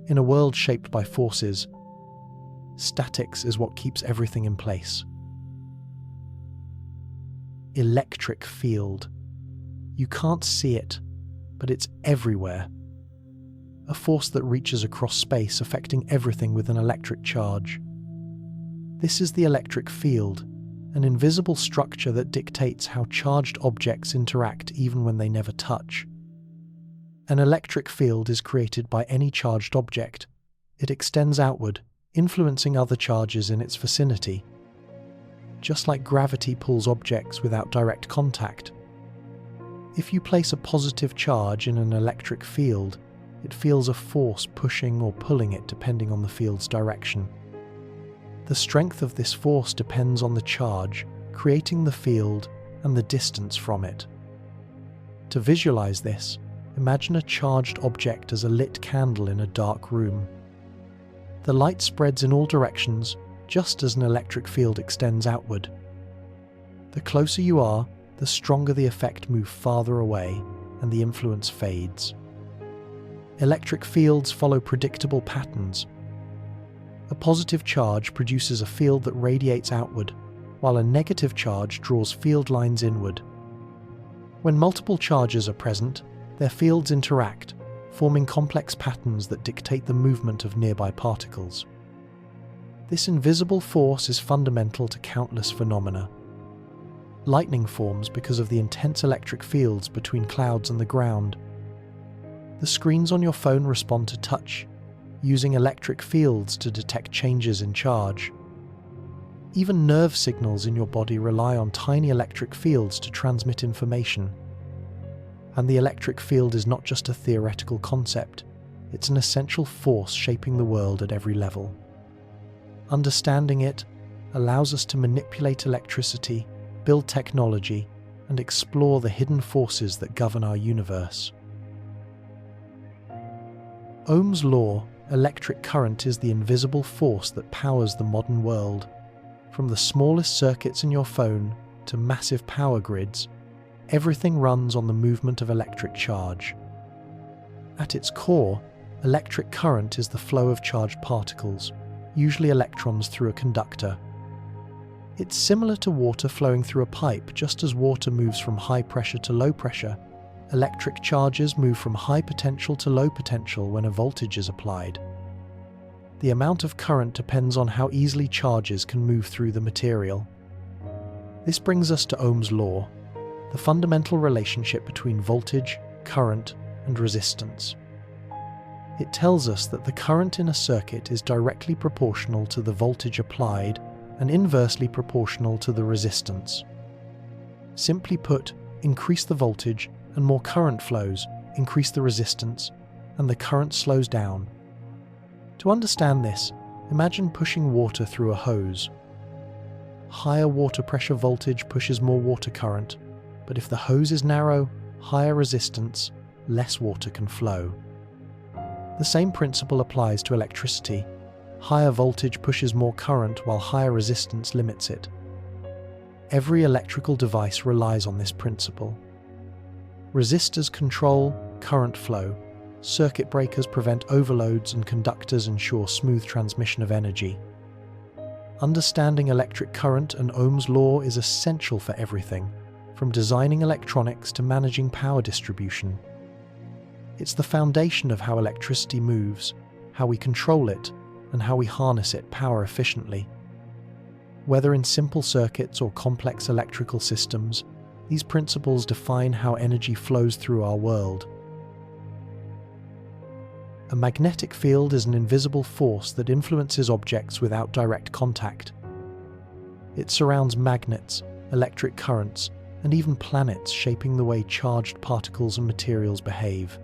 In a world shaped by forces, statics is what keeps everything in place. Electric field. You can't see it, but it's everywhere. A force that reaches across space, affecting everything with an electric charge. This is the electric field, an invisible structure that dictates how charged objects interact even when they never touch. An electric field is created by any charged object. It extends outward, influencing other charges in its vicinity. Just like gravity pulls objects without direct contact. If you place a positive charge in an electric field, it feels a force pushing or pulling it depending on the field's direction. The strength of this force depends on the charge, creating the field and the distance from it. To visualize this, imagine a charged object as a lit candle in a dark room. The light spreads in all directions, just as an electric field extends outward. The closer you are, the stronger the effect moves farther away, and the influence fades. Electric fields follow predictable patterns. A positive charge produces a field that radiates outward, while a negative charge draws field lines inward. When multiple charges are present, their fields interact, forming complex patterns that dictate the movement of nearby particles. This invisible force is fundamental to countless phenomena. Lightning forms because of the intense electric fields between clouds and the ground. The screens on your phone respond to touch, using electric fields to detect changes in charge. Even nerve signals in your body rely on tiny electric fields to transmit information. And the electric field is not just a theoretical concept, it's an essential force shaping the world at every level. Understanding it allows us to manipulate electricity, build technology, and explore the hidden forces that govern our universe. Ohm's law, electric current is the invisible force that powers the modern world. From the smallest circuits in your phone to massive power grids, everything runs on the movement of electric charge. At its core, electric current is the flow of charged particles, usually electrons, through a conductor. It's similar to water flowing through a pipe. Just as water moves from high pressure to low pressure, electric charges move from high potential to low potential when a voltage is applied. The amount of current depends on how easily charges can move through the material. This brings us to Ohm's law, the fundamental relationship between voltage, current, and resistance. It tells us that the current in a circuit is directly proportional to the voltage applied and inversely proportional to the resistance. Simply put, increase the voltage and more current flows, increase the resistance, and the current slows down. To understand this, imagine pushing water through a hose. Higher water pressure voltage pushes more water current, but if the hose is narrow, higher resistance, less water can flow. The same principle applies to electricity. Higher voltage pushes more current while higher resistance limits it. Every electrical device relies on this principle. Resistors control current flow, circuit breakers prevent overloads, and conductors ensure smooth transmission of energy. Understanding electric current and Ohm's law is essential for everything, from designing electronics to managing power distribution. It's the foundation of how electricity moves, how we control it, and how we harness it power efficiently. Whether in simple circuits or complex electrical systems, these principles define how energy flows through our world. A magnetic field is an invisible force that influences objects without direct contact. It surrounds magnets, electric currents, and even planets shaping the way charged particles and materials behave.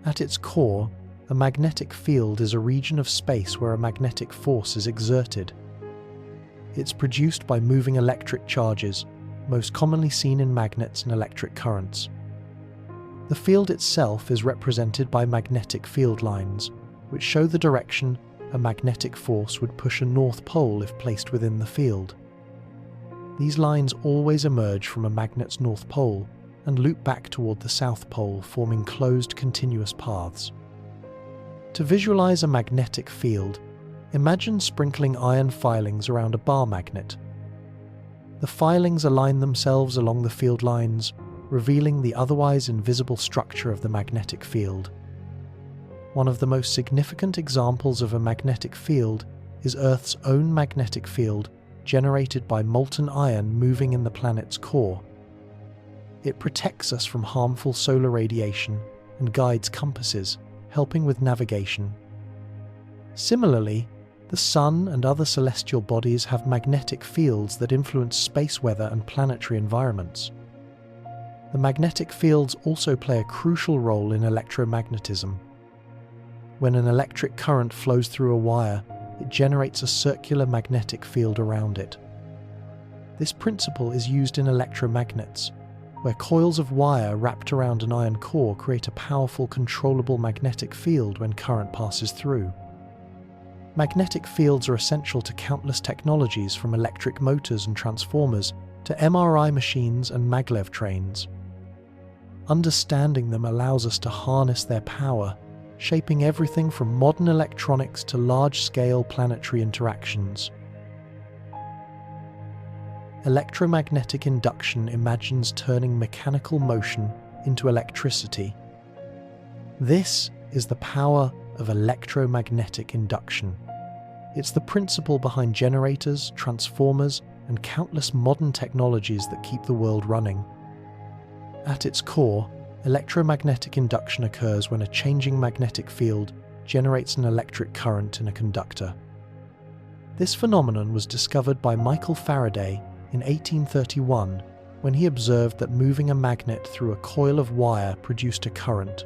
At its core, a magnetic field is a region of space where a magnetic force is exerted. It's produced by moving electric charges, most commonly seen in magnets and electric currents. The field itself is represented by magnetic field lines, which show the direction a magnetic force would push a north pole if placed within the field. These lines always emerge from a magnet's north pole and loop back toward the south pole, forming closed continuous paths. To visualize a magnetic field, imagine sprinkling iron filings around a bar magnet. The filings align themselves along the field lines, revealing the otherwise invisible structure of the magnetic field. One of the most significant examples of a magnetic field is Earth's own magnetic field, generated by molten iron moving in the planet's core. It protects us from harmful solar radiation and guides compasses, helping with navigation. Similarly, the Sun and other celestial bodies have magnetic fields that influence space weather and planetary environments. The magnetic fields also play a crucial role in electromagnetism. When an electric current flows through a wire, it generates a circular magnetic field around it. This principle is used in electromagnets, where coils of wire wrapped around an iron core create a powerful, controllable magnetic field when current passes through. Magnetic fields are essential to countless technologies, from electric motors and transformers to MRI machines and maglev trains. Understanding them allows us to harness their power, shaping everything from modern electronics to large-scale planetary interactions. Electromagnetic induction imagines turning mechanical motion into electricity. This is the power of electromagnetic induction. It's the principle behind generators, transformers, and countless modern technologies that keep the world running. At its core, electromagnetic induction occurs when a changing magnetic field generates an electric current in a conductor. This phenomenon was discovered by Michael Faraday in 1831, when he observed that moving a magnet through a coil of wire produced a current.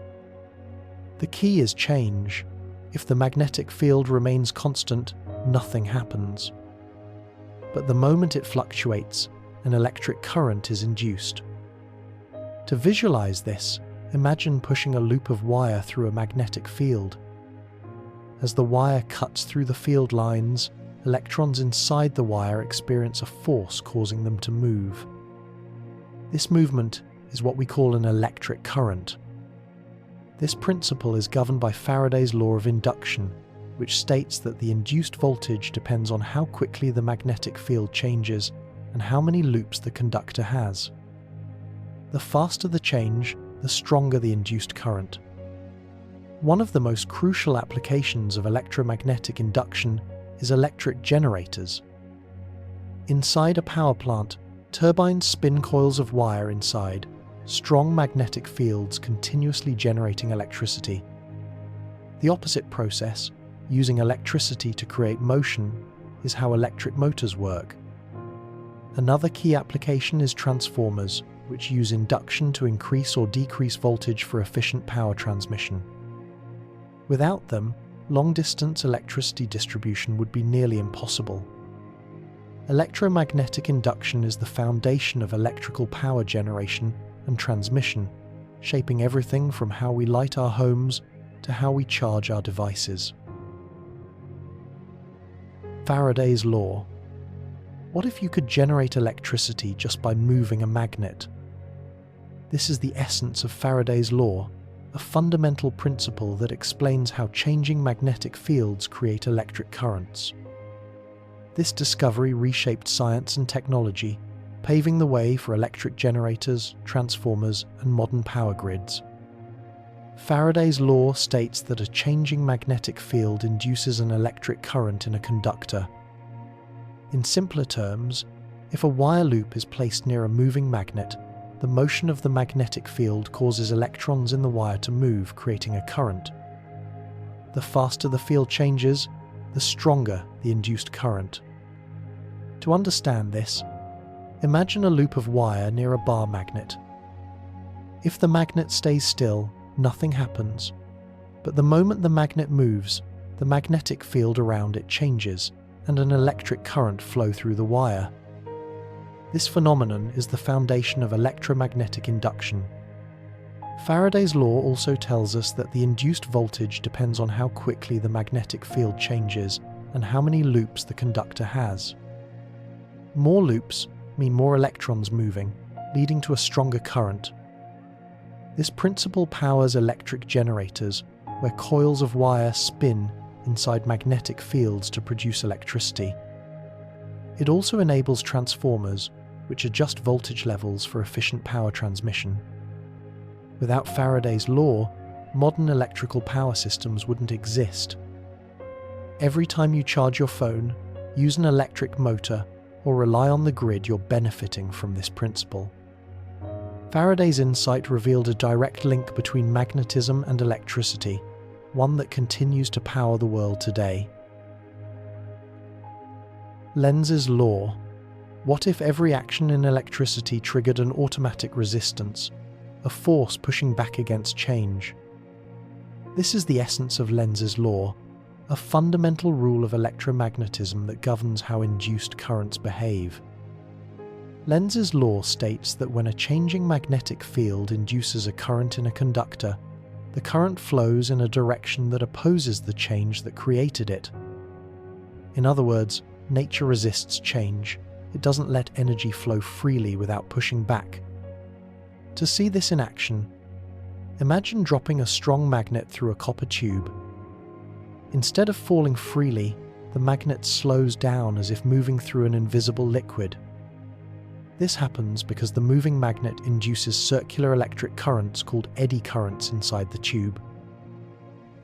The key is change. If the magnetic field remains constant, nothing happens. But the moment it fluctuates, an electric current is induced. To visualize this, imagine pushing a loop of wire through a magnetic field. As the wire cuts through the field lines, electrons inside the wire experience a force causing them to move. This movement is what we call an electric current. This principle is governed by Faraday's law of induction, which states that the induced voltage depends on how quickly the magnetic field changes and how many loops the conductor has. The faster the change, the stronger the induced current. One of the most crucial applications of electromagnetic induction is electric generators. Inside a power plant, turbines spin coils of wire inside strong magnetic fields continuously generating electricity. The opposite process, using electricity to create motion, is how electric motors work. Another key application is transformers, which use induction to increase or decrease voltage for efficient power transmission. Without them, long-distance electricity distribution would be nearly impossible. Electromagnetic induction is the foundation of electrical power generation and transmission, shaping everything from how we light our homes to how we charge our devices. Faraday's law. What if you could generate electricity just by moving a magnet? This is the essence of Faraday's law, a fundamental principle that explains how changing magnetic fields create electric currents. This discovery reshaped science and technology, paving the way for electric generators, transformers, and modern power grids. Faraday's law states that a changing magnetic field induces an electric current in a conductor. In simpler terms, if a wire loop is placed near a moving magnet, the motion of the magnetic field causes electrons in the wire to move, creating a current. The faster the field changes, the stronger the induced current. To understand this, Imagine a loop of wire near a bar magnet. If the magnet stays still, nothing happens. But the moment the magnet moves, the magnetic field around it changes, and an electric current flows through the wire. This phenomenon is the foundation of electromagnetic induction. Faraday's law also tells us that the induced voltage depends on how quickly the magnetic field changes and how many loops the conductor has. More loops mean more electrons moving, leading to a stronger current. This principle powers electric generators, where coils of wire spin inside magnetic fields to produce electricity. It also enables transformers, which adjust voltage levels for efficient power transmission. Without Faraday's law, modern electrical power systems wouldn't exist. Every time you charge your phone, use an electric motor, or rely on the grid, you're benefiting from this principle. Faraday's insight revealed a direct link between magnetism and electricity, one that continues to power the world today. Lenz's law. What if every action in electricity triggered an automatic resistance, a force pushing back against change? This is the essence of Lenz's law, a fundamental rule of electromagnetism that governs how induced currents behave. Lenz's law states that when a changing magnetic field induces a current in a conductor, the current flows in a direction that opposes the change that created it. In other words, nature resists change. It doesn't let energy flow freely without pushing back. To see this in action, imagine dropping a strong magnet through a copper tube. Instead of falling freely, the magnet slows down as if moving through an invisible liquid. This happens because the moving magnet induces circular electric currents called eddy currents inside the tube.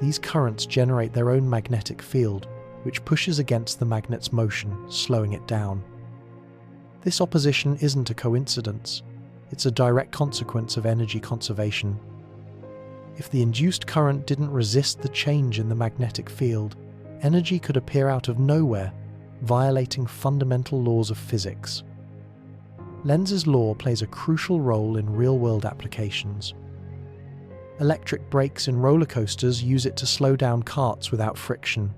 These currents generate their own magnetic field, which pushes against the magnet's motion, slowing it down. This opposition isn't a coincidence. It's a direct consequence of energy conservation. If the induced current didn't resist the change in the magnetic field, energy could appear out of nowhere, violating fundamental laws of physics. Lenz's law plays a crucial role in real-world applications. Electric brakes in roller coasters use it to slow down carts without friction.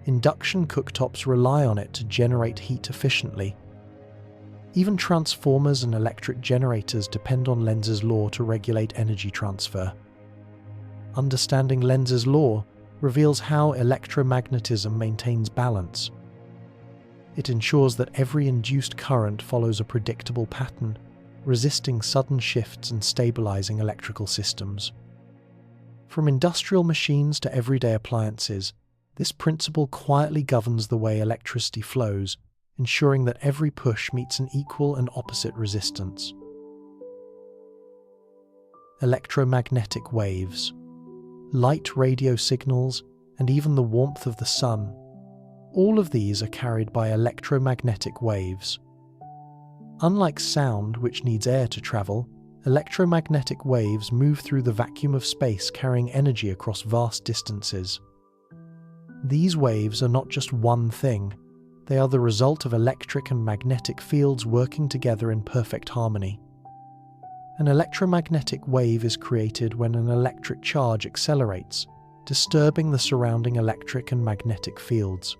Induction cooktops rely on it to generate heat efficiently. Even transformers and electric generators depend on Lenz's law to regulate energy transfer. Understanding Lenz's law reveals how electromagnetism maintains balance. It ensures that every induced current follows a predictable pattern, resisting sudden shifts and stabilizing electrical systems. From industrial machines to everyday appliances, this principle quietly governs the way electricity flows, ensuring that every push meets an equal and opposite resistance. Electromagnetic waves. Light, radio signals, and even the warmth of the sun. All of these are carried by electromagnetic waves. Unlike sound, which needs air to travel, electromagnetic waves move through the vacuum of space, carrying energy across vast distances. These waves are not just one thing. They are the result of electric and magnetic fields working together in perfect harmony. An electromagnetic wave is created when an electric charge accelerates, disturbing the surrounding electric and magnetic fields.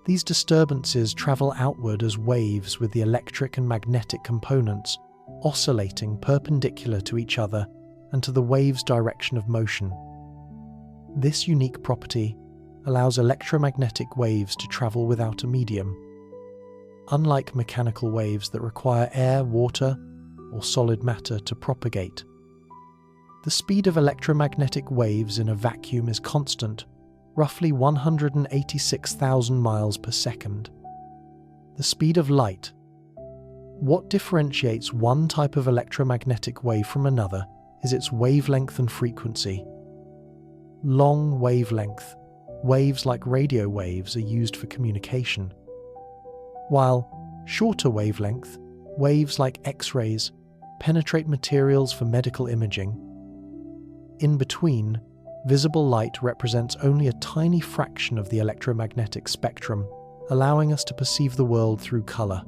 These disturbances travel outward as waves, with the electric and magnetic components oscillating perpendicular to each other and to the wave's direction of motion. This unique property allows electromagnetic waves to travel without a medium. Unlike mechanical waves that require air, water, or solid matter to propagate, the speed of electromagnetic waves in a vacuum is constant, roughly 186,000 miles per second. The speed of light. What differentiates one type of electromagnetic wave from another is its wavelength and frequency. Long wavelength. Waves like radio waves are used for communication, while shorter wavelength, waves like X-rays, penetrate materials for medical imaging. In between, visible light represents only a tiny fraction of the electromagnetic spectrum, allowing us to perceive the world through color.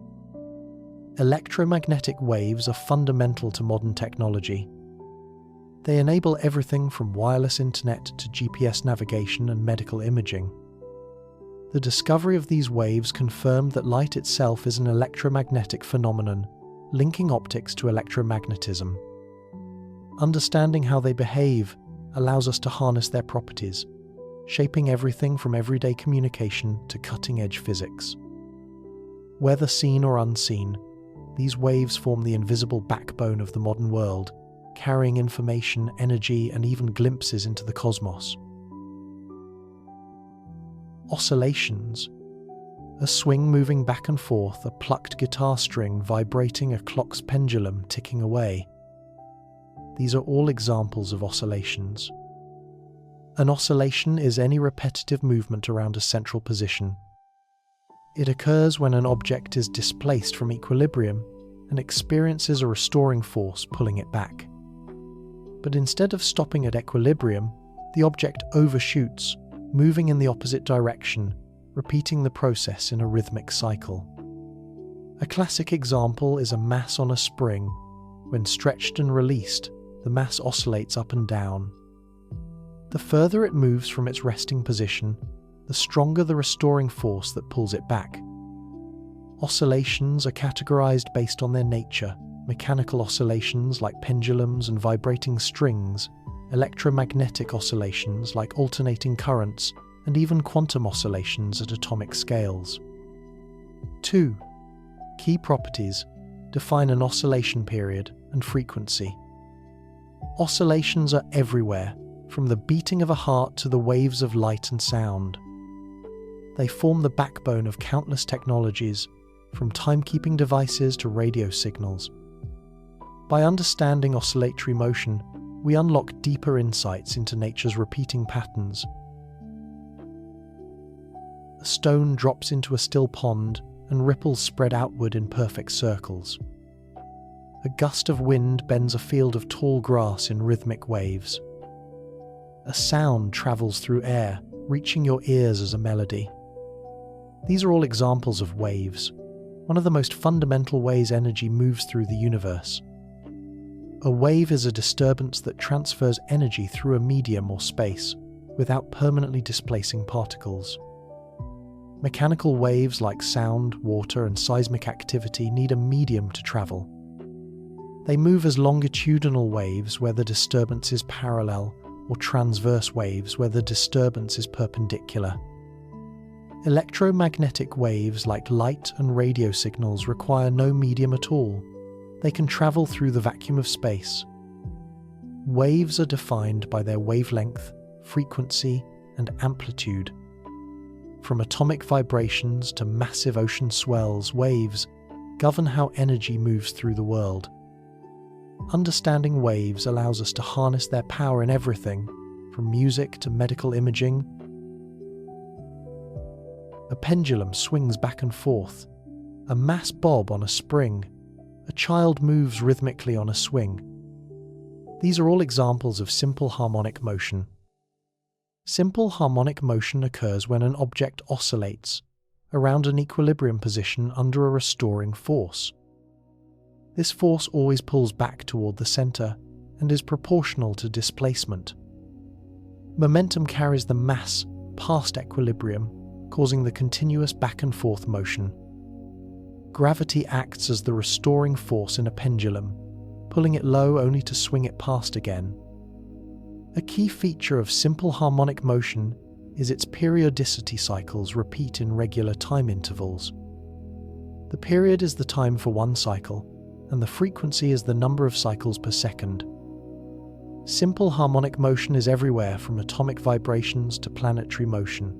Electromagnetic waves are fundamental to modern technology. They enable everything from wireless internet to GPS navigation and medical imaging. The discovery of these waves confirmed that light itself is an electromagnetic phenomenon, linking optics to electromagnetism. Understanding how they behave allows us to harness their properties, shaping everything from everyday communication to cutting-edge physics. Whether seen or unseen, these waves form the invisible backbone of the modern world, carrying information, energy, and even glimpses into the cosmos. Oscillations. A swing moving back and forth, a plucked guitar string vibrating, a clock's pendulum ticking away. These are all examples of oscillations. An oscillation is any repetitive movement around a central position. It occurs when an object is displaced from equilibrium and experiences a restoring force pulling it back. But instead of stopping at equilibrium, the object overshoots, moving in the opposite direction, repeating the process in a rhythmic cycle. A classic example is a mass on a spring. When stretched and released, the mass oscillates up and down. The further it moves from its resting position, the stronger the restoring force that pulls it back. Oscillations are categorized based on their nature: mechanical oscillations like pendulums and vibrating strings, electromagnetic oscillations like alternating currents, and even quantum oscillations at atomic scales. 2. Key properties define an oscillation period and frequency. Oscillations are everywhere, from the beating of a heart to the waves of light and sound. They form the backbone of countless technologies, from timekeeping devices to radio signals. By understanding oscillatory motion, we unlock deeper insights into nature's repeating patterns. A stone drops into a still pond, and ripples spread outward in perfect circles. A gust of wind bends a field of tall grass in rhythmic waves. A sound travels through air, reaching your ears as a melody. These are all examples of waves, one of the most fundamental ways energy moves through the universe. A wave is a disturbance that transfers energy through a medium or space without permanently displacing particles. Mechanical waves like sound, water, and seismic activity need a medium to travel. They move as longitudinal waves where the disturbance is parallel, or transverse waves where the disturbance is perpendicular. Electromagnetic waves like light and radio signals require no medium at all. They can travel through the vacuum of space. Waves are defined by their wavelength, frequency, and amplitude. From atomic vibrations to massive ocean swells, waves govern how energy moves through the world. Understanding waves allows us to harness their power in everything, from music to medical imaging. A pendulum swings back and forth. A mass bob on a spring. A child moves rhythmically on a swing. These are all examples of simple harmonic motion. Simple harmonic motion occurs when an object oscillates around an equilibrium position under a restoring force. This force always pulls back toward the center and is proportional to displacement. Momentum carries the mass past equilibrium, causing the continuous back and forth motion. Gravity acts as the restoring force in a pendulum, pulling it low only to swing it past again. A key feature of simple harmonic motion is its periodicity cycles repeat in regular time intervals. The period is the time for one cycle, and the frequency is the number of cycles per second. Simple harmonic motion is everywhere, from atomic vibrations to planetary motion.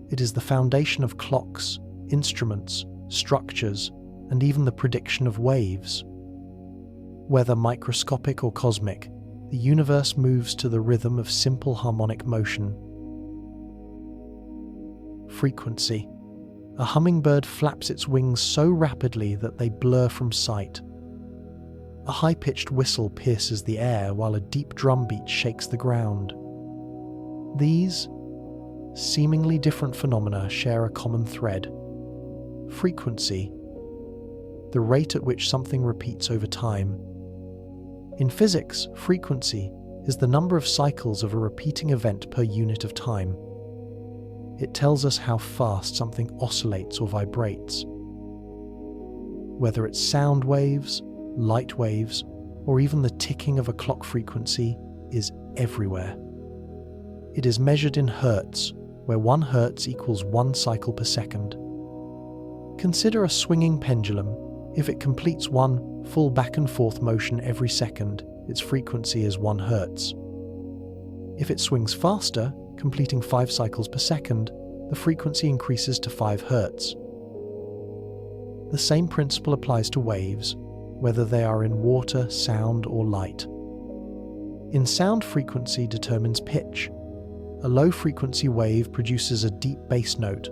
It is the foundation of clocks, instruments, structures, and even the prediction of waves. Whether microscopic or cosmic, the universe moves to the rhythm of simple harmonic motion. Frequency. A hummingbird flaps its wings so rapidly that they blur from sight. A high-pitched whistle pierces the air while a deep drum beat shakes the ground. These seemingly different phenomena share a common thread: frequency. the rate at which something repeats over time. In physics, frequency is the number of cycles of a repeating event per unit of time. It tells us how fast something oscillates or vibrates. Whether it's sound waves, light waves, or even the ticking of a clock, frequency is everywhere. It is measured in hertz, where 1 hertz equals 1 cycle per second. Consider a swinging pendulum. If it completes one full back and forth motion every second, its frequency is 1 hertz. If it swings faster, completing 5 cycles per second, the frequency increases to 5 hertz. The same principle applies to waves, whether they are in water, sound, or light. In sound, frequency determines pitch. A low-frequency wave produces a deep bass note,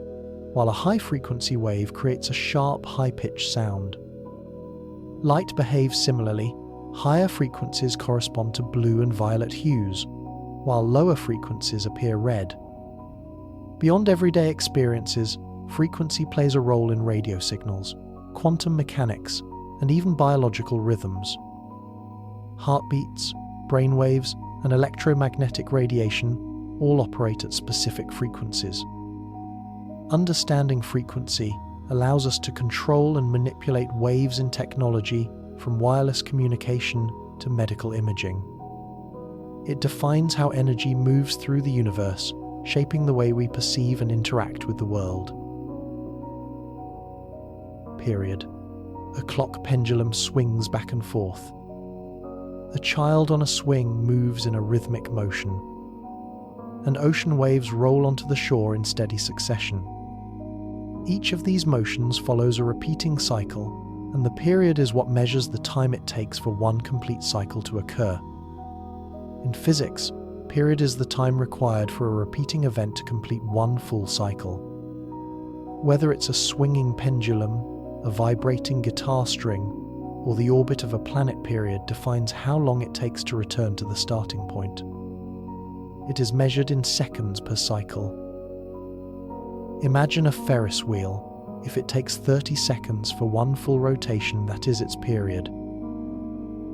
while a high-frequency wave creates a sharp, high-pitched sound. Light behaves similarly. Higher frequencies correspond to blue and violet hues, while lower frequencies appear red. Beyond everyday experiences, frequency plays a role in radio signals, quantum mechanics, and even biological rhythms. Heartbeats, brainwaves, and electromagnetic radiation all operate at specific frequencies. Understanding frequency allows us to control and manipulate waves in technology, from wireless communication to medical imaging. It defines how energy moves through the universe, shaping the way we perceive and interact with the world. Period. A clock pendulum swings back and forth. A child on a swing moves in a rhythmic motion. And ocean waves roll onto the shore in steady succession. Each of these motions follows a repeating cycle, and the period is what measures the time it takes for one complete cycle to occur. In physics, period is the time required for a repeating event to complete one full cycle. Whether it's a swinging pendulum, a vibrating guitar string, or the orbit of a planet, period defines how long it takes to return to the starting point. It is measured in seconds per cycle. Imagine a Ferris wheel. If it takes 30 seconds for one full rotation, that is its period.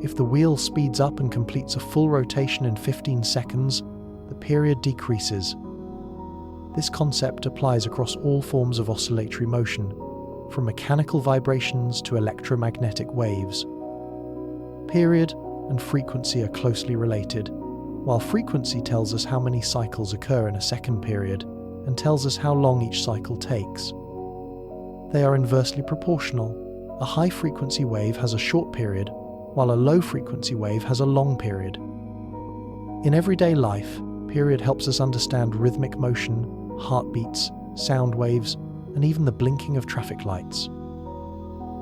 If the wheel speeds up and completes a full rotation in 15 seconds, the period decreases. This concept applies across all forms of oscillatory motion, from mechanical vibrations to electromagnetic waves. Period and frequency are closely related. While frequency tells us how many cycles occur in a second period and tells us how long each cycle takes, they are inversely proportional. A high-frequency wave has a short period, while a low-frequency wave has a long period. In everyday life, period helps us understand rhythmic motion, heartbeats, sound waves, and even the blinking of traffic lights.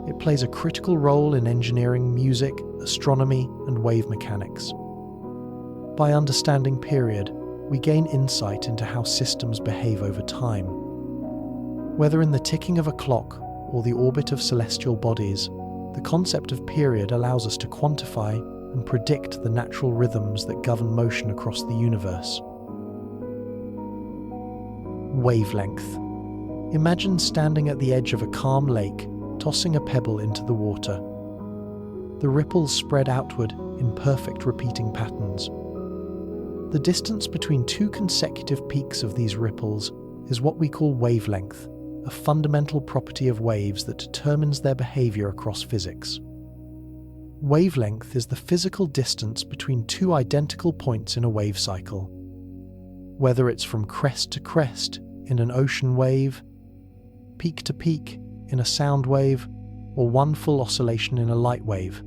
It plays a critical role in engineering, music, astronomy, and wave mechanics. By understanding period, we gain insight into how systems behave over time. Whether in the ticking of a clock or the orbit of celestial bodies, the concept of period allows us to quantify and predict the natural rhythms that govern motion across the universe. Wavelength. Imagine standing at the edge of a calm lake, tossing a pebble into the water. The ripples spread outward in perfect repeating patterns. The distance between two consecutive peaks of these ripples is what we call wavelength, a fundamental property of waves that determines their behavior across physics. Wavelength is the physical distance between two identical points in a wave cycle. Whether it's from crest to crest in an ocean wave, peak to peak in a sound wave, or one full oscillation in a light wave,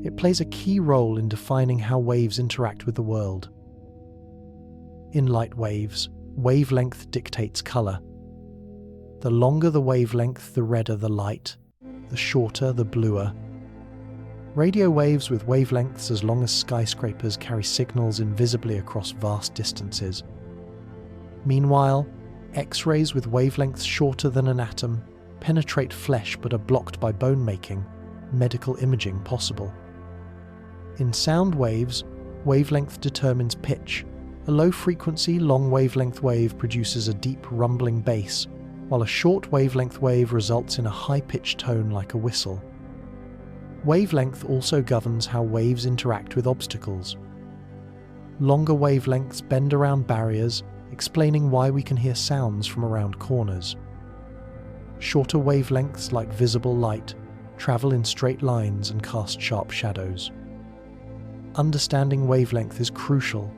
it plays a key role in defining how waves interact with the world. In light waves, wavelength dictates color. The longer the wavelength, the redder the light, the shorter, the bluer. Radio waves with wavelengths as long as skyscrapers carry signals invisibly across vast distances. Meanwhile, X-rays with wavelengths shorter than an atom penetrate flesh but are blocked by bone, making medical imaging possible. In sound waves, wavelength determines pitch. A low-frequency, long wavelength wave produces a deep rumbling bass, while a short wavelength wave results in a high-pitched tone like a whistle. Wavelength also governs how waves interact with obstacles. Longer wavelengths bend around barriers, explaining why we can hear sounds from around corners. Shorter wavelengths, like visible light, travel in straight lines and cast sharp shadows. Understanding wavelength is crucial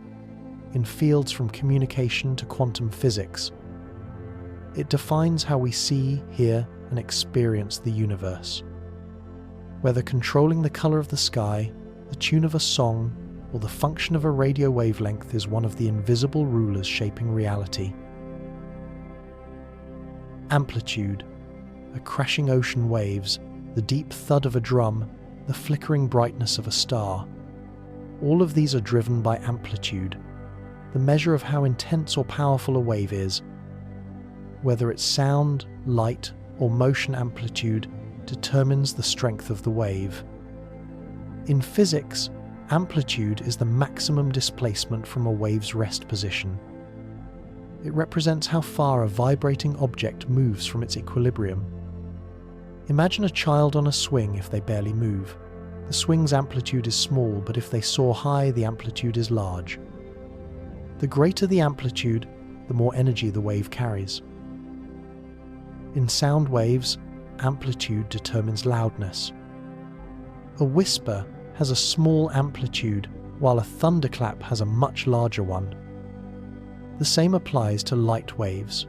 in fields from communication to quantum physics. It defines how we see, hear, and experience the universe. Whether controlling the color of the sky, the tune of a song, or the function of a radio wavelength is one of the invisible rulers shaping reality. Amplitude, a crashing ocean waves, the deep thud of a drum, the flickering brightness of a star. All of these are driven by amplitude, the measure of how intense or powerful a wave is. Whether it's sound, light, or motion, amplitude determines the strength of the wave. In physics, amplitude is the maximum displacement from a wave's rest position. It represents how far a vibrating object moves from its equilibrium. Imagine a child on a swing if they barely move. The swing's amplitude is small, but if they soar high, the amplitude is large. The greater the amplitude, the more energy the wave carries. In sound waves, amplitude determines loudness. A whisper has a small amplitude, while a thunderclap has a much larger one. The same applies to light waves.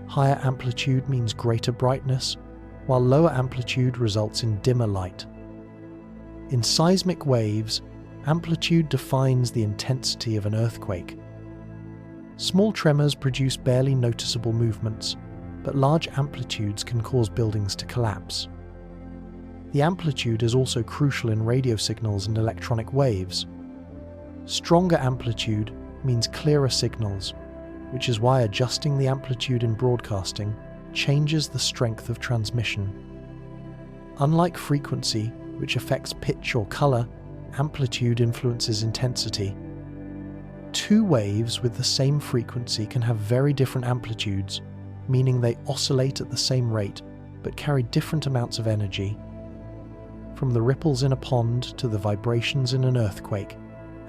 Higher amplitude means greater brightness, while lower amplitude results in dimmer light. In seismic waves, amplitude defines the intensity of an earthquake. Small tremors produce barely noticeable movements, but large amplitudes can cause buildings to collapse. The amplitude is also crucial in radio signals and electronic waves. Stronger amplitude means clearer signals, which is why adjusting the amplitude in broadcasting changes the strength of transmission. Unlike frequency, which affects pitch or color, amplitude influences intensity. Two waves with the same frequency can have very different amplitudes, meaning they oscillate at the same rate but carry different amounts of energy. From the ripples in a pond to the vibrations in an earthquake,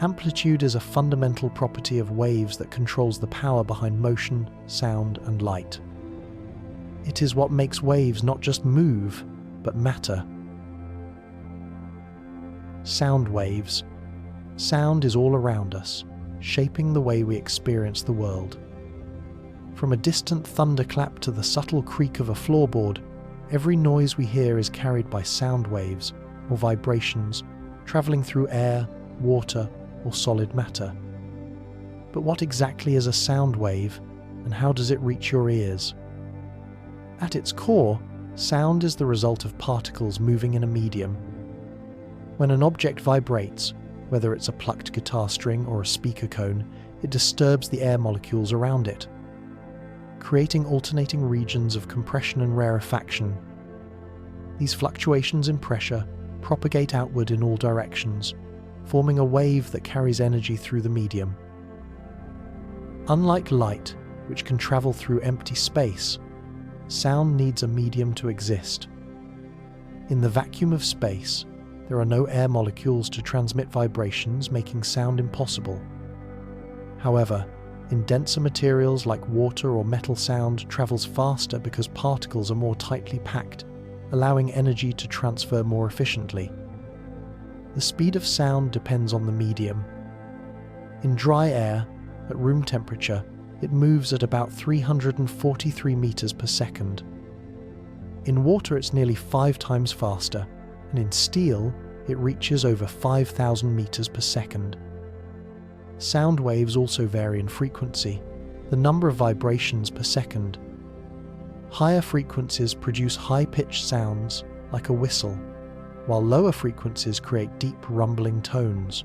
amplitude is a fundamental property of waves that controls the power behind motion, sound, and light. It is what makes waves not just move, but matter. Sound waves. Sound is all around us, shaping the way we experience the world. From a distant thunderclap to the subtle creak of a floorboard, every noise we hear is carried by sound waves, or vibrations, traveling through air, water, or solid matter. But what exactly is a sound wave, and how does it reach your ears? At its core, sound is the result of particles moving in a medium. When an object vibrates, whether it's a plucked guitar string or a speaker cone, it disturbs the air molecules around it, creating alternating regions of compression and rarefaction. These fluctuations in pressure propagate outward in all directions, forming a wave that carries energy through the medium. Unlike light, which can travel through empty space, sound needs a medium to exist. In the vacuum of space, there are no air molecules to transmit vibrations, making sound impossible. However, in denser materials like water or metal, sound travels faster because particles are more tightly packed, allowing energy to transfer more efficiently. The speed of sound depends on the medium. In dry air, at room temperature, it moves at about 343 meters per second. In water, it's nearly 5 times faster, and in steel, it reaches over 5,000 meters per second. Sound waves also vary in frequency, the number of vibrations per second. Higher frequencies produce high-pitched sounds, like a whistle, while lower frequencies create deep rumbling tones.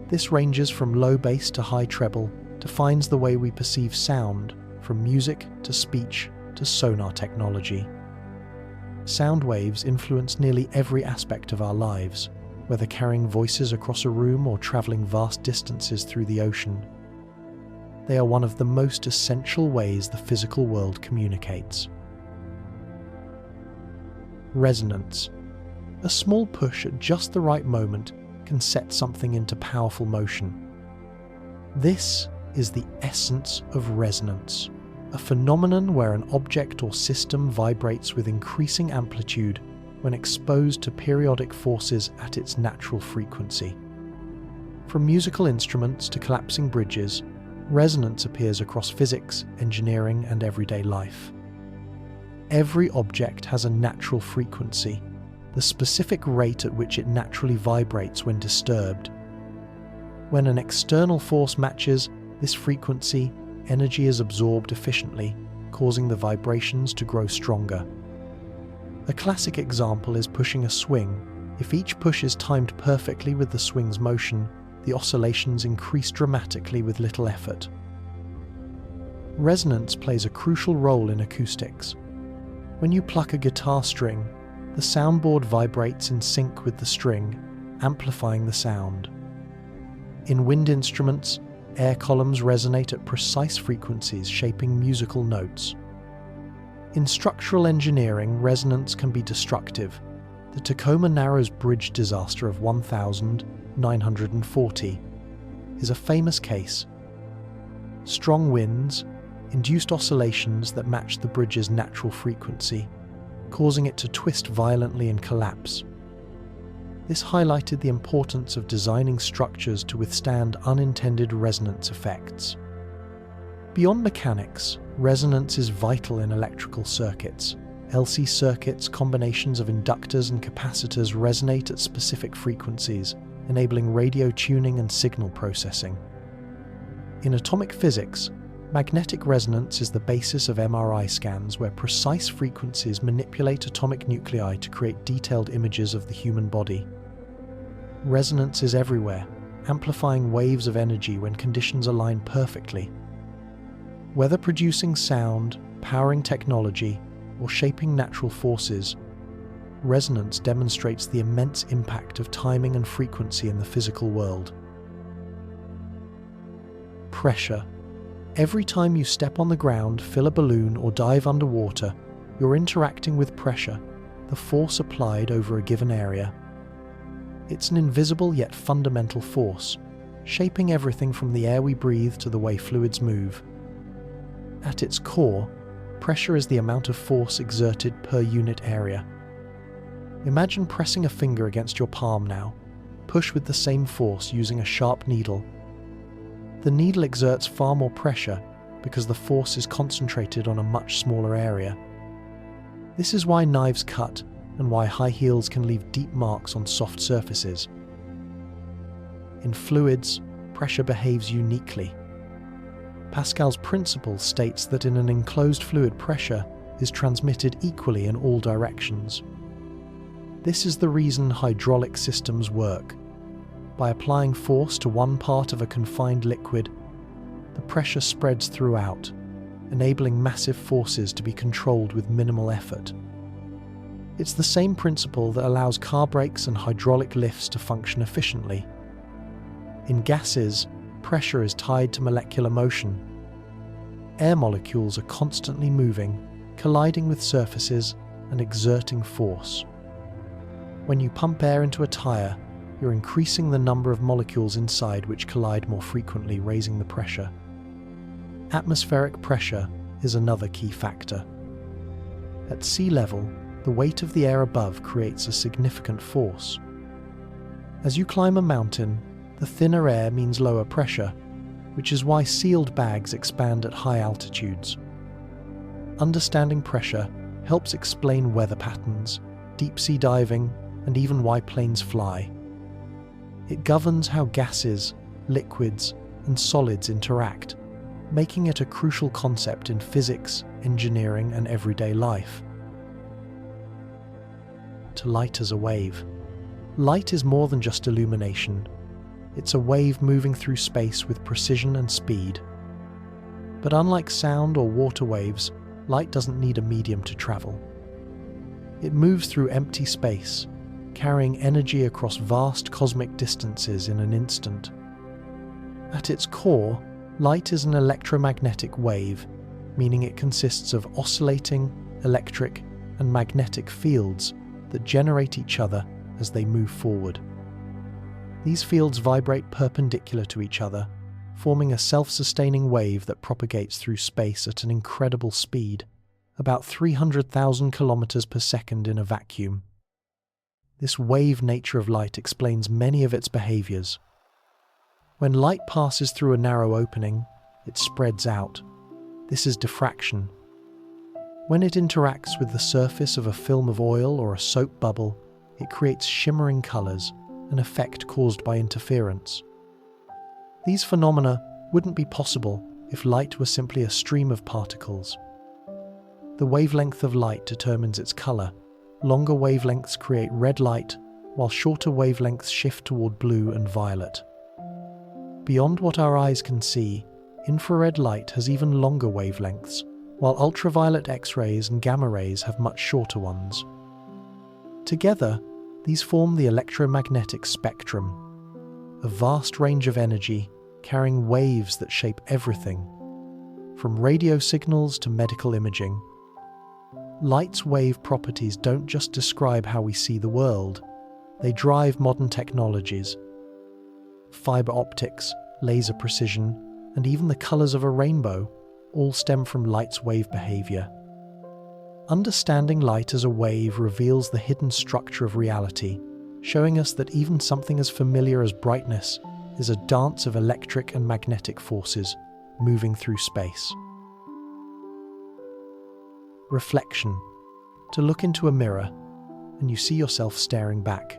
This ranges from low bass to high treble, defines the way we perceive sound, from music to speech to sonar technology. Sound waves influence nearly every aspect of our lives, whether carrying voices across a room or traveling vast distances through the ocean. they are one of the most essential ways the physical world communicates. Resonance. A small push at just the right moment can set something into powerful motion. This is the essence of resonance, a phenomenon where an object or system vibrates with increasing amplitude when exposed to periodic forces at its natural frequency. From musical instruments to collapsing bridges, resonance appears across physics, engineering, and everyday life. Every object has a natural frequency, the specific rate at which it naturally vibrates when disturbed. When an external force matches this frequency, energy is absorbed efficiently, causing the vibrations to grow stronger. A classic example is pushing a swing. If each push is timed perfectly with the swing's motion, the oscillations increase dramatically with little effort. Resonance plays a crucial role in acoustics. When you pluck a guitar string, the soundboard vibrates in sync with the string, amplifying the sound. In wind instruments, air columns resonate at precise frequencies, shaping musical notes. In structural engineering, resonance can be destructive. The Tacoma Narrows Bridge disaster of 1940 is a famous case. Strong winds induced oscillations that matched the bridge's natural frequency, causing it to twist violently and collapse. This highlighted the importance of designing structures to withstand unintended resonance effects. Beyond mechanics, resonance is vital in electrical circuits. LC circuits, combinations of inductors and capacitors, resonate at specific frequencies, enabling radio tuning and signal processing. In atomic physics, magnetic resonance is the basis of MRI scans, where precise frequencies manipulate atomic nuclei to create detailed images of the human body. Resonance is everywhere, amplifying waves of energy when conditions align perfectly. Whether producing sound, powering technology, or shaping natural forces, resonance demonstrates the immense impact of timing and frequency in the physical world. Pressure. Every time you step on the ground, fill a balloon, or dive underwater, you're interacting with pressure, the force applied over a given area. It's an invisible yet fundamental force, shaping everything from the air we breathe to the way fluids move. At its core, pressure is the amount of force exerted per unit area. Imagine pressing a finger against your palm now. Push with the same force using a sharp needle. The needle exerts far more pressure because the force is concentrated on a much smaller area. This is why knives cut and why high heels can leave deep marks on soft surfaces. In fluids, pressure behaves uniquely. Pascal's principle states that in an enclosed fluid, pressure is transmitted equally in all directions. This is the reason hydraulic systems work. By applying force to one part of a confined liquid, the pressure spreads throughout, enabling massive forces to be controlled with minimal effort. It's the same principle that allows car brakes and hydraulic lifts to function efficiently. In gases, pressure is tied to molecular motion. Air molecules are constantly moving, colliding with surfaces and exerting force. When you pump air into a tire, you're increasing the number of molecules inside, which collide more frequently, raising the pressure. Atmospheric pressure is another key factor. At sea level, the weight of the air above creates a significant force. As you climb a mountain, the thinner air means lower pressure, which is why sealed bags expand at high altitudes. Understanding pressure helps explain weather patterns, deep-sea diving, and even why planes fly. It governs how gases, liquids, and solids interact, making it a crucial concept in physics, engineering, and everyday life. To light as a wave. Light is more than just illumination. It's a wave moving through space with precision and speed. But unlike sound or water waves, light doesn't need a medium to travel. It moves through empty space, carrying energy across vast cosmic distances in an instant. At its core, Light is an electromagnetic wave, meaning it consists of oscillating, electric, and magnetic fields that generate each other as they move forward. These fields vibrate perpendicular to each other, forming a self-sustaining wave that propagates through space at an incredible speed, about 300,000 kilometers per second in a vacuum. This wave nature of light explains many of its behaviors. When light passes through a narrow opening, it spreads out. This is diffraction. When it interacts with the surface of a film of oil or a soap bubble, it creates shimmering colors, an effect caused by interference. These phenomena wouldn't be possible if light were simply a stream of particles. The wavelength of light determines its color. Longer wavelengths create red light, while shorter wavelengths shift toward blue and violet. Beyond what our eyes can see, infrared light has even longer wavelengths, while ultraviolet X-rays and gamma rays have much shorter ones. Together, these form the electromagnetic spectrum, a vast range of energy carrying waves that shape everything, from radio signals to medical imaging. Light's wave properties don't just describe how we see the world, they drive modern technologies. Fiber optics, laser precision, and even the colors of a rainbow all stem from light's wave behavior. Understanding light as a wave reveals the hidden structure of reality, showing us that even something as familiar as brightness is a dance of electric and magnetic forces moving through space. Reflection. To look into a mirror, and you see yourself staring back.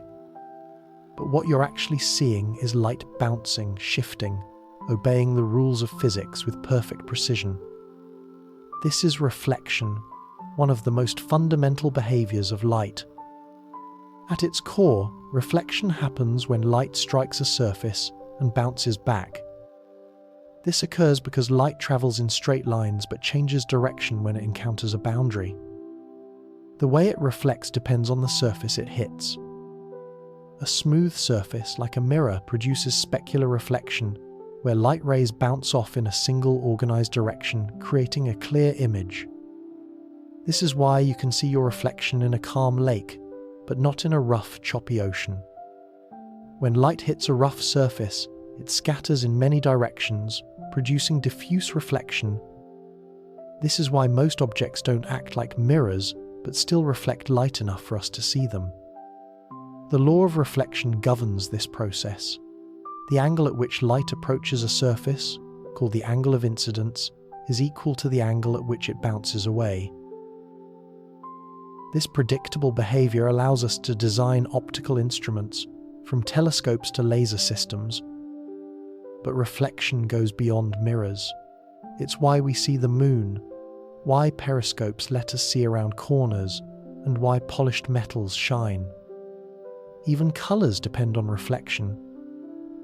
But what you're actually seeing is light bouncing, shifting, obeying the rules of physics with perfect precision. This is reflection, one of the most fundamental behaviors of light. At its core, reflection happens when light strikes a surface and bounces back. This occurs because light travels in straight lines but changes direction when it encounters a boundary. The way it reflects depends on the surface it hits. A smooth surface, like a mirror, produces specular reflection, where light rays bounce off in a single organized direction, creating a clear image. This is why you can see your reflection in a calm lake, but not in a rough, choppy ocean. When light hits a rough surface, it scatters in many directions, producing diffuse reflection. This is why most objects don't act like mirrors, but still reflect light enough for us to see them. The law of reflection governs this process. The angle at which light approaches a surface, called the angle of incidence, is equal to the angle at which it bounces away. This predictable behavior allows us to design optical instruments, from telescopes to laser systems. But reflection goes beyond mirrors. It's why we see the moon, why periscopes let us see around corners, and why polished metals shine. Even colors depend on reflection.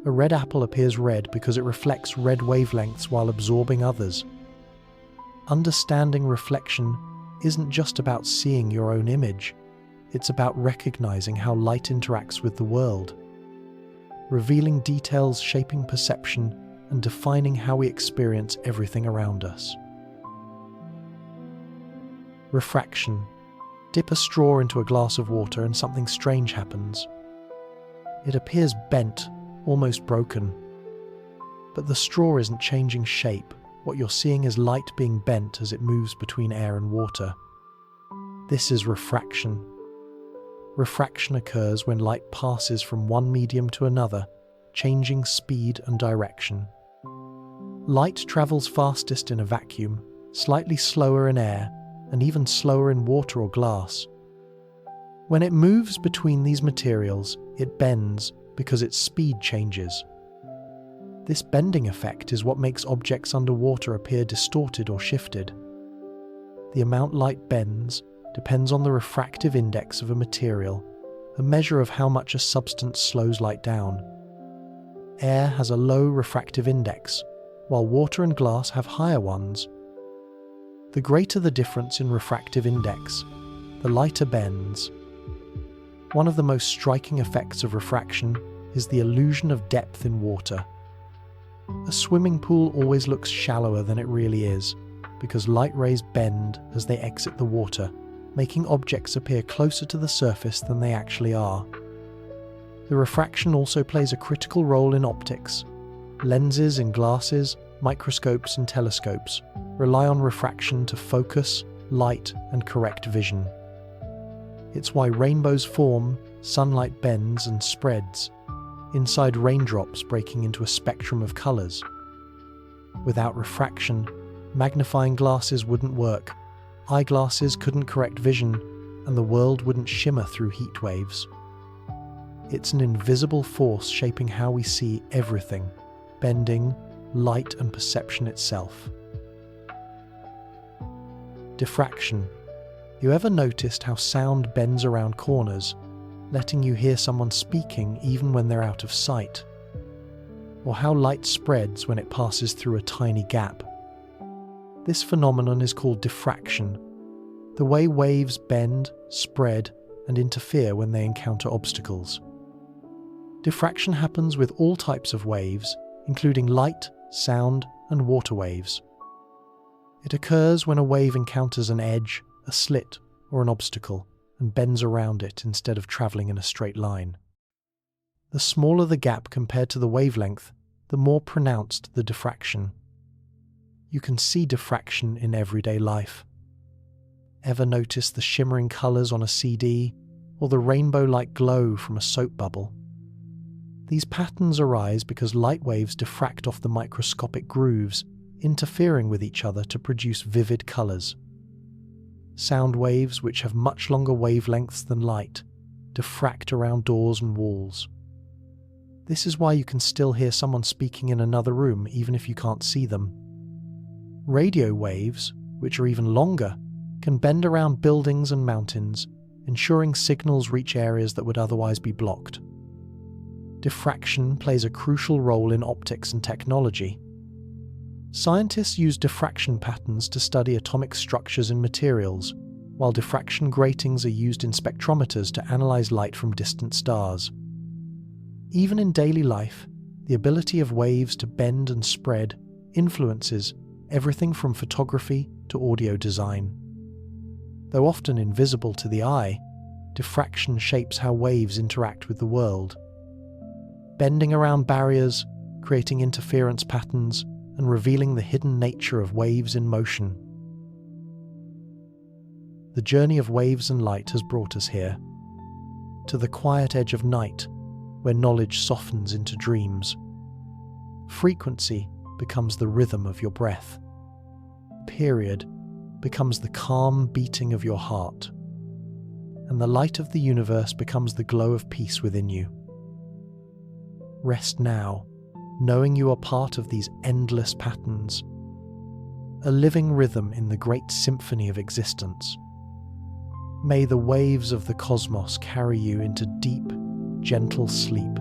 A red apple appears red because it reflects red wavelengths while absorbing others. Understanding reflection isn't just about seeing your own image, it's about recognizing how light interacts with the world, revealing details shaping perception and defining how we experience everything around us. Refraction. Dip a straw into a glass of water and something strange happens. It appears bent, almost broken. But the straw isn't changing shape. What you're seeing is light being bent as it moves between air and water. This is refraction. Refraction occurs when light passes from one medium to another, changing speed and direction. Light travels fastest in a vacuum, slightly slower in air, and even slower in water or glass. When it moves between these materials, it bends because its speed changes. This bending effect is what makes objects underwater appear distorted or shifted. The amount light bends depends on the refractive index of a material, a measure of how much a substance slows light down. Air has a low refractive index, while water and glass have higher ones. The greater the difference in refractive index, the lighter bends. One of the most striking effects of refraction is the illusion of depth in water. A swimming pool always looks shallower than it really is, because light rays bend as they exit the water, making objects appear closer to the surface than they actually are. The refraction also plays a critical role in optics. Lenses in glasses, microscopes and telescopes rely on refraction to focus, light and correct vision. It's why rainbows form, sunlight bends and spreads, inside raindrops breaking into a spectrum of colours. Without refraction, magnifying glasses wouldn't work, eyeglasses couldn't correct vision, and the world wouldn't shimmer through heat waves. It's an invisible force shaping how we see everything, bending, light and perception itself. Diffraction. You ever noticed how sound bends around corners, letting you hear someone speaking even when they're out of sight? Or how light spreads when it passes through a tiny gap? This phenomenon is called diffraction, the way waves bend, spread, and interfere when they encounter obstacles. Diffraction happens with all types of waves, including light, sound, and water waves. It occurs when a wave encounters an edge, a slit, or an obstacle, and bends around it instead of travelling in a straight line. The smaller the gap compared to the wavelength, the more pronounced the diffraction. You can see diffraction in everyday life. Ever notice the shimmering colours on a CD, or the rainbow-like glow from a soap bubble? These patterns arise because light waves diffract off the microscopic grooves, interfering with each other to produce vivid colours. Sound waves, which have much longer wavelengths than light, diffract around doors and walls. This is why you can still hear someone speaking in another room even if you can't see them. Radio waves, which are even longer, can bend around buildings and mountains, ensuring signals reach areas that would otherwise be blocked. Diffraction plays a crucial role in optics and technology. Scientists use diffraction patterns to study atomic structures in materials, while diffraction gratings are used in spectrometers to analyze light from distant stars. Even in daily life, the ability of waves to bend and spread influences everything from photography to audio design. Though often invisible to the eye, diffraction shapes how waves interact with the world. Bending around barriers, creating interference patterns, and revealing the hidden nature of waves in motion. The journey of waves and light has brought us here, to the quiet edge of night, where knowledge softens into dreams. Frequency becomes the rhythm of your breath. Period becomes the calm beating of your heart. And the light of the universe becomes the glow of peace within you. Rest now, knowing you are part of these endless patterns, a living rhythm in the great symphony of existence. May the waves of the cosmos carry you into deep, gentle sleep.